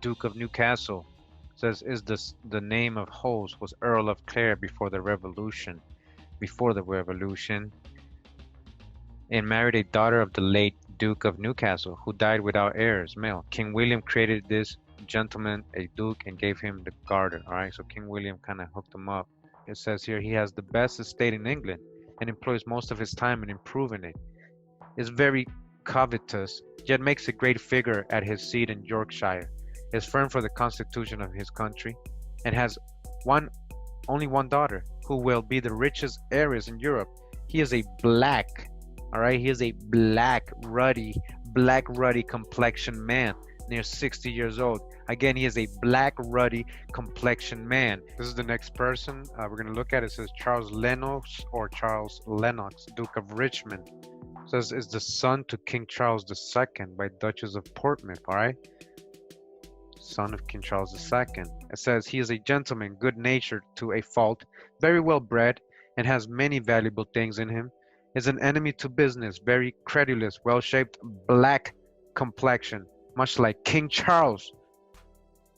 Duke of Newcastle. Says, is this the name of Hose was Earl of Clare before the Revolution, and married a daughter of the late Duke of Newcastle, who died without heirs male. King William created this gentleman a duke and gave him the garter. All right, so King William kind of hooked him up. It says here he has the best estate in England and employs most of his time in improving it. Is very covetous, yet makes a great figure at his seat in Yorkshire. Is firm for the constitution of his country, and has only one daughter, who will be the richest heiress in Europe. He is a black, all right, he is a black ruddy complexion man, near 60 years old. Again, he is a black ruddy complexion man. This is the next person we're going to look at. It says Charles Lennox, or Charles Lennox, Duke of Richmond. It says is the son to King Charles II by Duchess of Portsmouth. All right, son of King Charles II. It says he is a gentleman, good-natured to a fault, very well bred, and has many valuable things in him. Is an enemy to business, very credulous, well-shaped, black complexion, much like King Charles.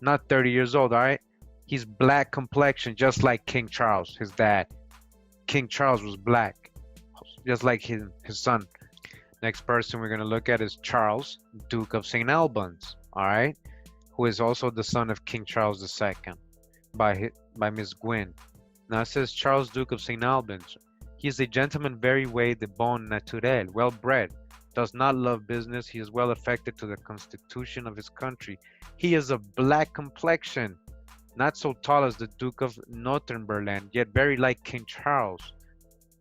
Not 30 years old, all right? He's black complexion, just like King Charles, his dad. King Charles was black, just like his son. Next person we're going to look at is Charles, Duke of St. Albans, all right? Who is also the son of King Charles II by Miss Gwynn. Now it says Charles, Duke of St. Albans. He is a gentleman very way de bon naturel, well bred, does not love business. He is well affected to the constitution of his country. He is of black complexion, not so tall as the Duke of Northumberland, yet very like King Charles.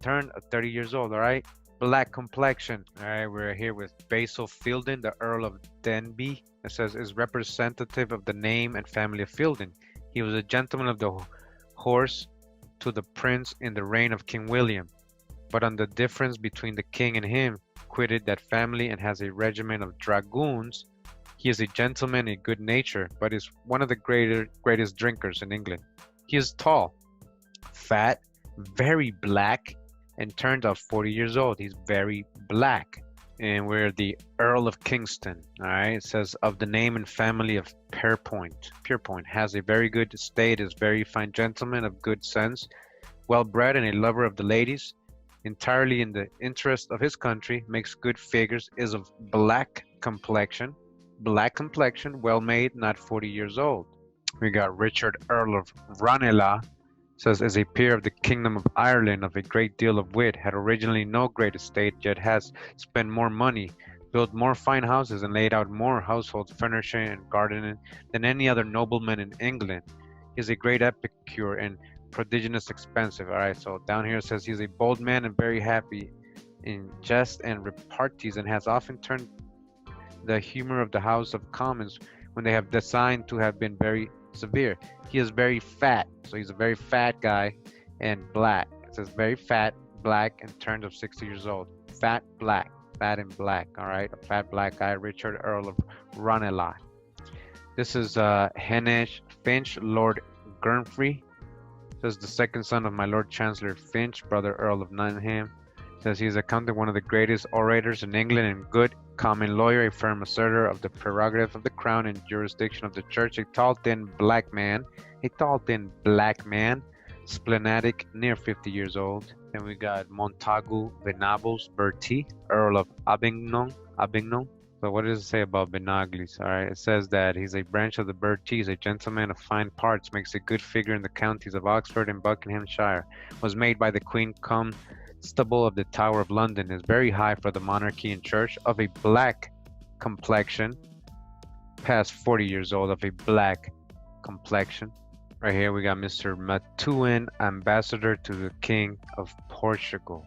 Turned 30 years old, all right? Black complexion. All right, we're here with Basil Fielding, the Earl of Denbigh. It says is representative of the name and family of Fielding. He was a gentleman of the horse to the prince in the reign of King William, but on the difference between the king and him, quitted that family and has a regiment of dragoons. He is a gentleman in good nature, but is one of the greatest drinkers in England. He is tall, fat, very black, and turned out 40 years old. He's very black. And we're the Earl of Kingston. All right, it says of the name and family of Pierpoint. Pierpoint has a very good estate, is very fine gentleman of good sense, well bred and a lover of the ladies, entirely in the interest of his country, makes good figures, is of black complexion, well made, not 40 years old. We got Richard, Earl of Ranelagh. Says is a peer of the Kingdom of Ireland, of a great deal of wit, had originally no great estate, yet has spent more money, built more fine houses, and laid out more household furnishing and gardening than any other nobleman in England. He is a great epicure and prodigious expensive. All right, so down here it says he's a bold man and very happy in jest and repartees, and has often turned the humor of the House of Commons when they have designed to have been very severe. He is very fat, so he's a very fat guy and black. It says very fat, black, and turned of 60 years old. Fat, black, fat and black. All right, a fat black guy, Richard, Earl of Ranelagh. This is Henish Finch, Lord Gurnfrey. This is the second son of my Lord Chancellor Finch, brother Earl of Nottingham. Says he is accounted one of the greatest orators in England and good common lawyer, a firm asserter of the prerogative of the crown and jurisdiction of the church, a tall, thin black man, splenetic, near 50 years old. Then we got Montagu Venables Bertie, Earl of Abingdon. So what does it say about Benaglis? All right, it says that he's a branch of the Berties, a gentleman of fine parts, makes a good figure in the counties of Oxford and Buckinghamshire, was made by the Queen Constable of the Tower of London, is very high for the monarchy and church, of a black complexion, past 40 years old, of a black complexion. Right here we got Mr. Matuin, ambassador to the King of Portugal.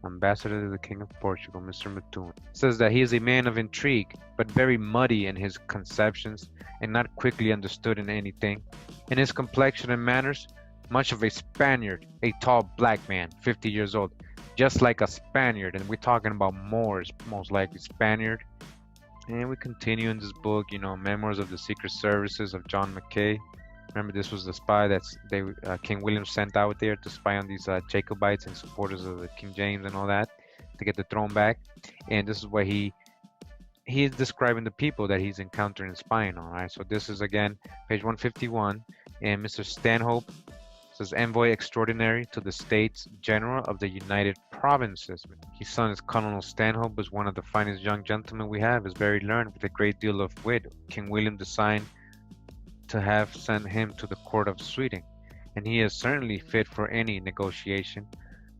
Ambassador to the King of Portugal, Mr. Matuin. Says that he is a man of intrigue, but very muddy in his conceptions and not quickly understood in anything. In his complexion and manners, much of a Spaniard, a tall black man, 50 years old, just like a Spaniard. And we're talking about Moors, most likely Spaniard. And we continue in this book, you know, Memoirs of the Secret Services of John Mackay. Remember, this was the spy that King William sent out there to spy on these Jacobites and supporters of the King James and all that to get the throne back. And this is what he is describing the people that he's encountering and spying on. Right. So this is again page 151, and Mr. Stanhope says envoy extraordinary to the States General of the United Provinces. His son is Colonel Stanhope, is one of the finest young gentlemen we have. Is very learned with a great deal of wit. King William designed to have sent him to the court of Sweden, and he is certainly fit for any negotiation.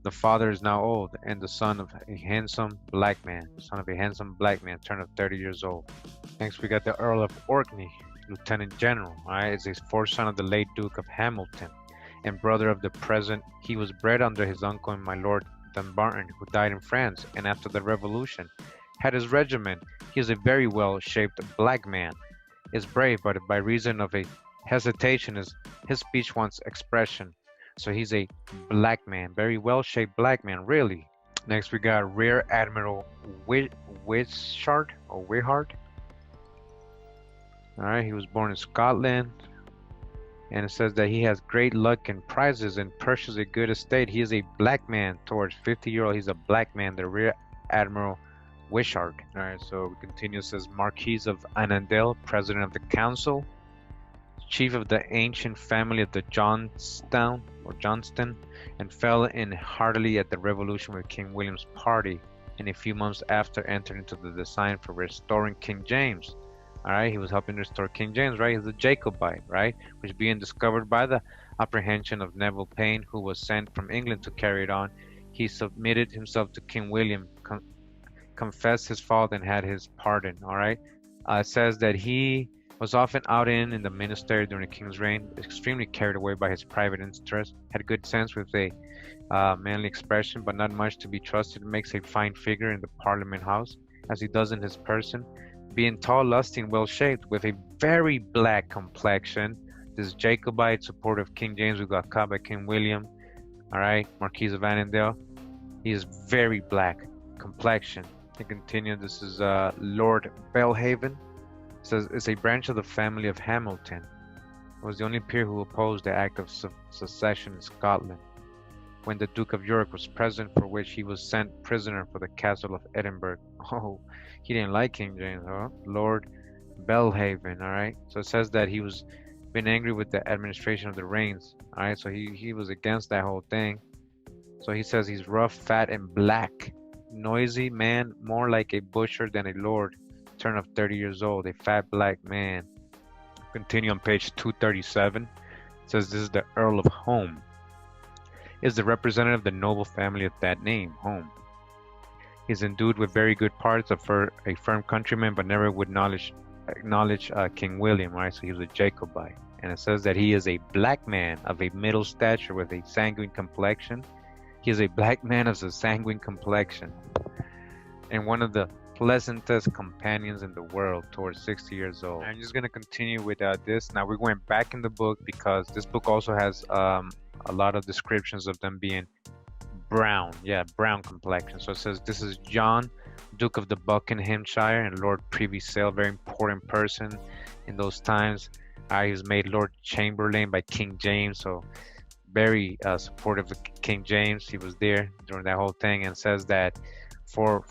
The father is now old, and the son of a handsome black man, turned of 30 years old. Next, we got the Earl of Orkney, Lieutenant General. Right, is a fourth son of the late Duke of Hamilton, and brother of the present. He was bred under his uncle and my Lord Dumbarton, who died in France, and after the Revolution had his regiment. He is a very well-shaped black man. Is brave, but by reason of a hesitation, his speech wants expression. So he's a black man, very well-shaped black man, really. Next, we got Rear Admiral Wishart. All right, he was born in Scotland, and it says that he has great luck and prizes and purchased a good estate. He is a black man, towards 50-year-old. He's a black man, the Rear Admiral Wishart. All right, so we continue. It says Marquis of Annandale, President of the Council, chief of the ancient family of the Johnston, and fell in heartily at the revolution with King William's party, and a few months after entered into the design for restoring King James. All right, he was helping restore King James, right? He's a Jacobite, right? Which being discovered by the apprehension of Neville Payne, who was sent from England to carry it on, he submitted himself to King William, confessed his fault, and had his pardon. All right, it says that he was often out in the ministry during the king's reign, extremely carried away by his private interest, had good sense with a manly expression, but not much to be trusted. Makes a fine figure in the Parliament House, as he does in his person, being tall, lusty, and well-shaped, with a very black complexion. This Jacobite supporter of King James, who got caught by King William. All right, Marquis of Annandale. He is very black complexion. To continue, this is Lord Belhaven. It says it's a branch of the family of Hamilton. It was the only peer who opposed the Act of Secession in Scotland when the Duke of York was present, for which he was sent prisoner for the Castle of Edinburgh. Oh, he didn't like King James, huh? Lord Belhaven. All right. So it says that he was been angry with the administration of the reigns. All right. So he was against that whole thing. So he says he's rough, fat, and black. Noisy man, more like a butcher than a lord, turn of 30 years old, a fat black man. Continue on page 237. It says this is the Earl of Home. Is the representative of the noble family of that name, Home. He's endued with very good parts of a firm countryman, but never would acknowledge King William, right? So he was a Jacobite. And it says that he is a black man of a middle stature with a sanguine complexion. He is a black man of a sanguine complexion, and one of the pleasantest companions in the world, towards 60 years old. I'm just going to continue with this. Now we're going back in the book, because this book also has a lot of descriptions of them being brown. Yeah, brown complexion. So it says this is John, Duke of the Buckinghamshire and Lord Privy Seal, very important person in those times. He was made Lord Chamberlain by King James. So very supportive of King James. He was there during that whole thing, and says that for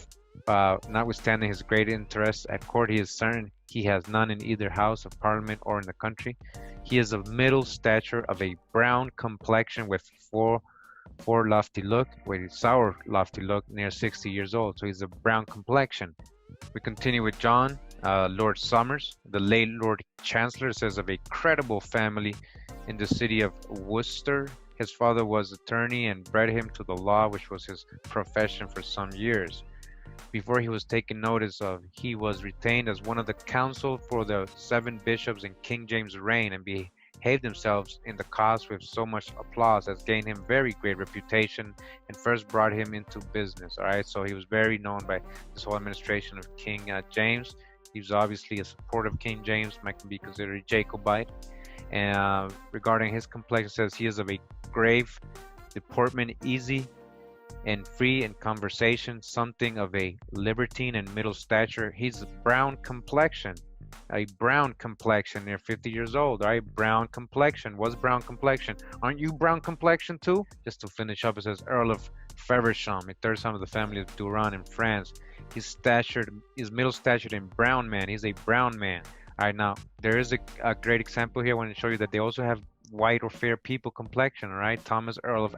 notwithstanding his great interest at court, he is certain he has none in either House of Parliament or in the country. He is of middle stature, of a brown complexion, with four lofty look, with a sour lofty look, near 60 years old. So he's a brown complexion. We continue with John, Lord Somers, the late Lord Chancellor, says of a creditable family in the city of Worcester. His father was attorney and bred him to the law, which was his profession for some years. Before he was taken notice of, he was retained as one of the council for the 7 bishops in King James' reign, and behaved themselves in the cause with so much applause as gained him very great reputation and first brought him into business. All right, so he was very known by this whole administration of King James. He was obviously a supporter of King James, might be considered a Jacobite. And regarding his complexion, says he is of a grave deportment, easy and free in conversation, something of a libertine and middle stature. He's a brown complexion, near 50 years old. All right, brown complexion. What's brown complexion? Aren't you brown complexion too? Just to finish up, it says Earl of Feversham, a third son of the family of Duran in France. His middle statured and brown man. He's a brown man. All right, now there is a great example here. I want to show you that they also have white or fair people complexion. All right, Thomas Earl of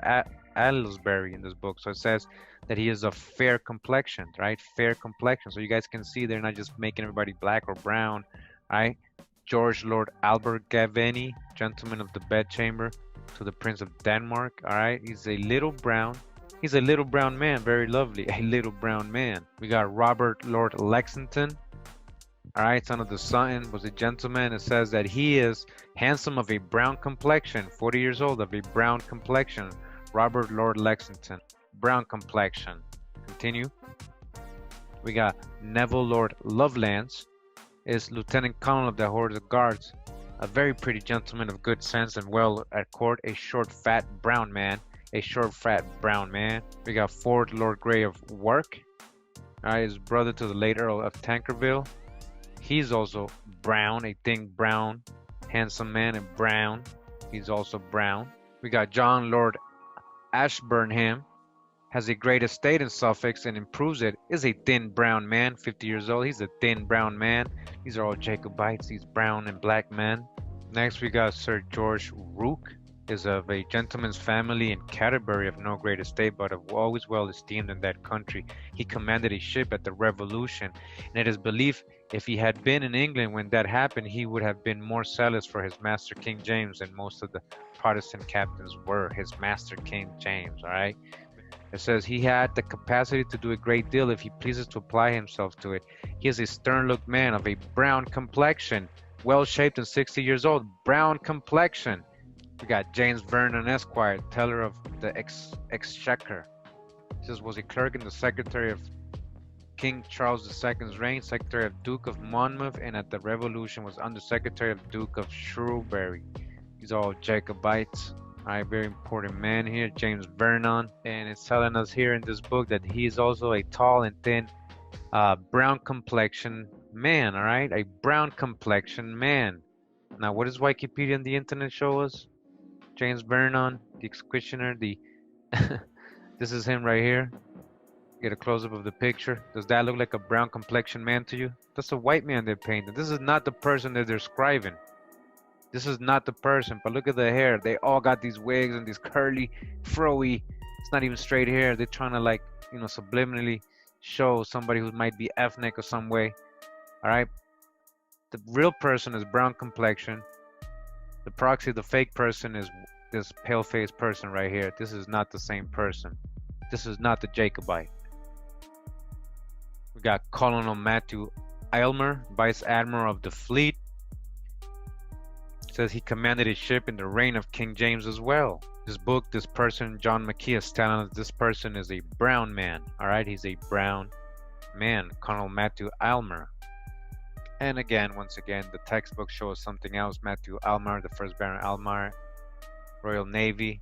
Aylesbury in this book. So it says that he is of fair complexion, right? Fair complexion. So you guys can see they're not just making everybody black or brown, right? George Lord Abergavenny, gentleman of the bedchamber to the Prince of Denmark. All right, he's a little brown man, very lovely, a little brown man. We got Robert Lord Lexington. All right, son of the Sutton, was a gentleman. It says that he is handsome, of a brown complexion, 40 years old, of a brown complexion. Robert Lord Lexington, brown complexion. Continue. We got Neville Lord Lovelace, is Lieutenant Colonel of the Horse of Guards, a very pretty gentleman of good sense and well at court, a short, fat, brown man. We got Ford Lord Grey of Wark, all right, his brother to the late Earl of Tankerville. He's also brown, a thin brown, handsome man, and brown. He's also brown. We got John Lord Ashburnham, has a great estate in Suffolk and improves it, is a thin brown man, 50 years old. He's a thin brown man. These are all Jacobites, these brown and black men. Next we got Sir George Rooke, is of a gentleman's family in Canterbury, of no great estate, but of always well esteemed in that country. He commanded a ship at the Revolution, and it is believed if he had been in England when that happened, he would have been more zealous for his master King James than most of the Protestant captains were. His master King James, all right? It says he had the capacity to do a great deal if he pleases to apply himself to it. He is a stern-looked man of a brown complexion, well-shaped and 60 years old, brown complexion. We got James Vernon, Esquire, teller of the Exchequer. This was a clerk in the Secretary of King Charles II's reign, Secretary of Duke of Monmouth, and at the Revolution was Under Secretary of Duke of Shrewsbury. These are all Jacobites. A very important man here, James Vernon, and it's telling us here in this book that he is also a tall and thin, brown complexion man. All right, a brown complexion man. Now, what does Wikipedia and the internet show us? James Vernon, the executioner. This is him right here. Get a close-up of the picture. Does that look like a brown complexion man to you? That's a white man they're painting. This is not the person that they're describing. This is not the person, but look at the hair. They all got these wigs and these curly, froey, it's not even straight hair. They're trying to, like, you know, subliminally show somebody who might be ethnic or some way. All right. The real person is brown complexion. The proxy, the fake person, is this pale-faced person right here. This is not the same person. This is not the Jacobite. We got Colonel Matthew Aylmer, Vice Admiral of the Fleet. It says he commanded a ship in the reign of King James as well. This book, this person, John McKee, is telling us this person is a brown man. All right, he's a brown man, Colonel Matthew Aylmer. And again, once again, the textbook shows something else. Matthew Aylmer, the first Baron Aylmer, Royal Navy.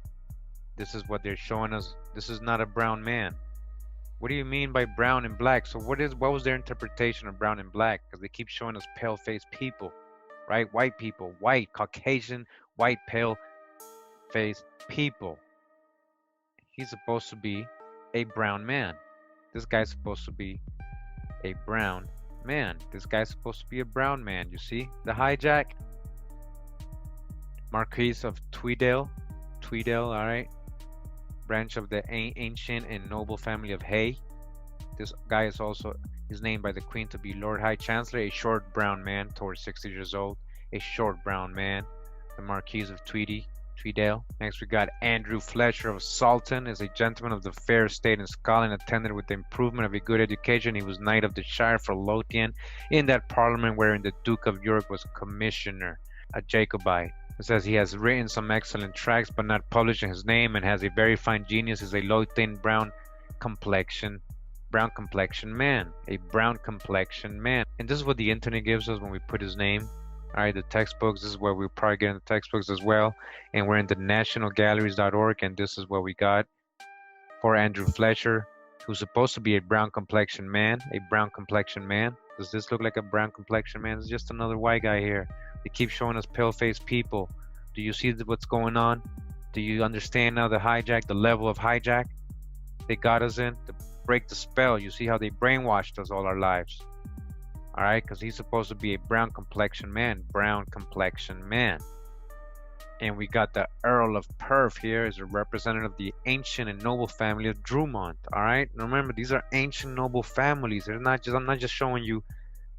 This is what they're showing us. This is not a brown man. What do you mean by brown and black? So what was their interpretation of brown and black? Because they keep showing us pale-faced people, right? White people, white, Caucasian, white, pale-faced people. He's supposed to be a brown man. This guy's supposed to be a brown man. This guy's supposed to be a brown man. You see the hijack? Marquis of Tweedale. Tweedale, all right. Branch of the ancient and noble family of Hay. This guy is also named by the Queen to be Lord High Chancellor, a short brown man towards 60 years old. A short brown man. The Marquis of Tweedale. Next we got Andrew Fletcher of Salton, is a gentleman of the fair estate in Scotland, attended with the improvement of a good education. He was Knight of the Shire for Lothian in that parliament wherein the Duke of York was commissioner, a Jacobite. It says he has written some excellent tracts but not published in his name, and has a very fine genius, is a Lothian brown complexion man, a brown complexion man. And this is what the internet gives us when we put his name. All right, the textbooks, this is where we're probably getting the textbooks as well. And we're in the nationalgalleries.org, and this is what we got for Andrew Fletcher, who's supposed to be a brown complexion man, Does this look like a brown complexion man? It's just another white guy here. They keep showing us pale-faced people. Do you see what's going on? Do you understand now the hijack, the level of hijack they got us in to break the spell? You see how they brainwashed us all our lives. All right, because he's supposed to be a brown complexion man. And we got the Earl of Perth here as a representative of the ancient and noble family of Drummond. All right, now remember, these are ancient noble families. They're not just, I'm not just showing you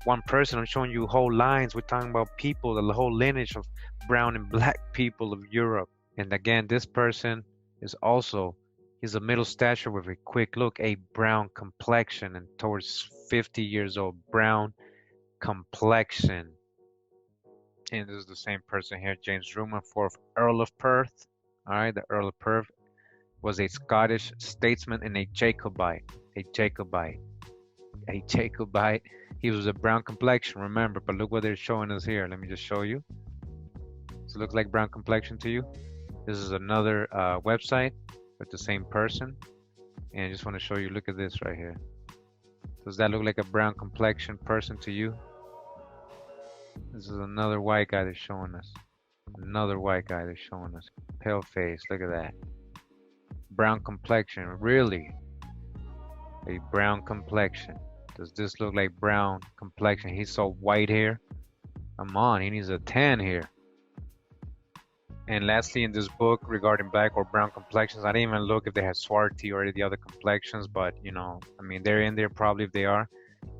one person, I'm showing you whole lines. We're talking about people, the whole lineage of brown and black people of Europe. And again, this person is also, he's a middle stature with a quick look, a brown complexion, and towards 50 years old, brown complexion. And this is the same person here, James Drummond, 4th Earl of Perth. All right, the Earl of Perth was a Scottish statesman and a Jacobite. He was a brown complexion, remember, but look what they're showing us here. Let me just show you. Does it look like brown complexion to you? This is another website with the same person. And I just want to show you, look at this right here. Does that look like a brown complexion person to you? This is another white guy they're showing us. Pale face, look at that. Brown complexion, really? A brown complexion. Does this look like brown complexion? He's so white here. Come on, he needs a tan here. And lastly, in this book regarding black or brown complexions, I didn't even look if they had swarty or any of the other complexions, but you know, I mean, they're in there probably if they are.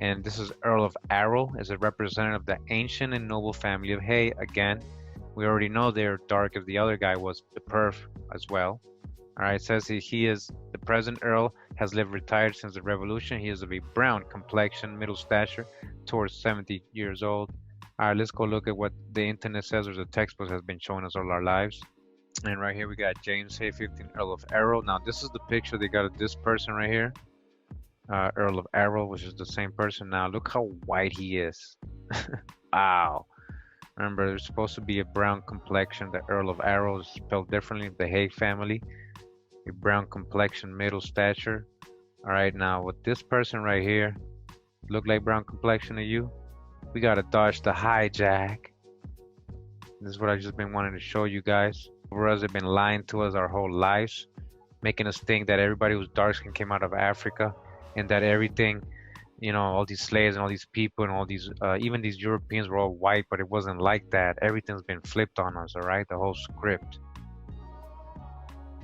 And this is Earl of Arrow, is a representative of the ancient and noble family of Hay. Again, we already know they're dark if the other guy was the Perth as well. All right, it says he is the present Earl, has lived retired since the Revolution. He is of a brown complexion, middle stature, towards 70 years old. All right, let's go look at what the internet says, or the textbook has been showing us all our lives. And right here we got James Hay, 15th Earl of Arrow. Now this is the picture they got of this person right here, Earl of Arrow, which is the same person. Now look how white he is. Wow. Remember, there's supposed to be a brown complexion. The Earl of Arrow is spelled differently. The Hay family, a brown complexion, middle stature. All right, now with this person right here, look like brown complexion to you? We gotta dodge the hijack. This is what I've just been wanting to show you guys. Whereas they've been lying to us our whole lives, making us think that everybody who's dark skin came out of Africa, and that everything, you know, all these slaves and all these people and all these, even these Europeans were all white, but it wasn't like that. Everything's been flipped on us, all right? The whole script.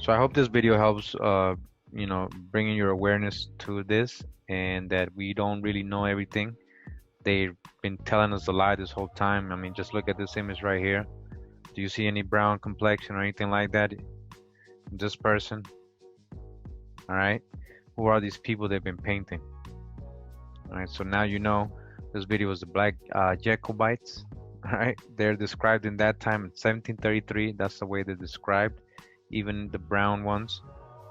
So I hope this video helps, you know, bringing your awareness to this, and that we don't really know everything. They've been telling us a lie this whole time. I mean, just look at this image right here. Do you see any brown complexion or anything like that? This person. All right. Who are these people they've been painting? All right. So now you know this video was the black Jacobites. All right. They're described in that time in 1733. That's the way they're described. Even the brown ones.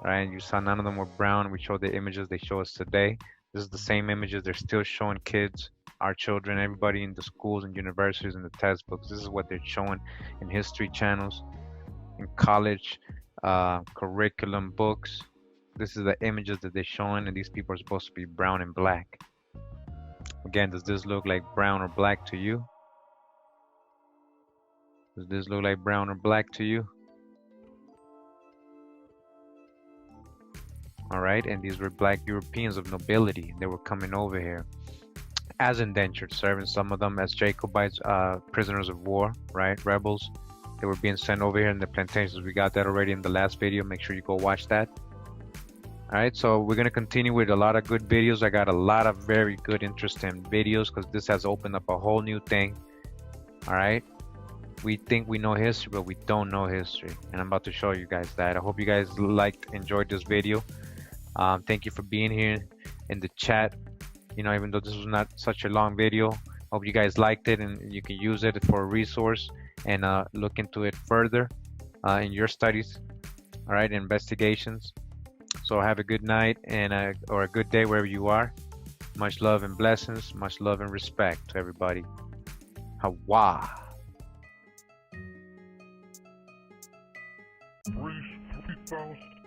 All right. You saw none of them were brown. We showed the images they show us today. This is the same images they're still showing kids, our children, everybody in the schools and universities and the textbooks. This is what they're showing in history channels, in college curriculum books. This is the images that they're showing, and these people are supposed to be brown and black. Again, does this look like brown or black to you? Does this look like brown or black to you? all right? And these were black Europeans of nobility. They were coming over here as indentured servants, some of them as Jacobites, prisoners of war, right? Rebels. They were being sent over here in the plantations. We got that already in the last video. Make sure you go watch that. All right, so we're gonna continue with a lot of good videos. I got a lot of very good, interesting videos because this has opened up a whole new thing. All right, we think we know history, but we don't know history, and I'm about to show you guys that. I hope you guys enjoyed this video. Thank you for being here in the chat. You know, even though this was not such a long video, hope you guys liked it and you can use it for a resource and look into it further in your studies. All right, investigations. So have a good night and or a good day wherever you are. Much love and blessings. Much love and respect to everybody. Hawa. 3,000.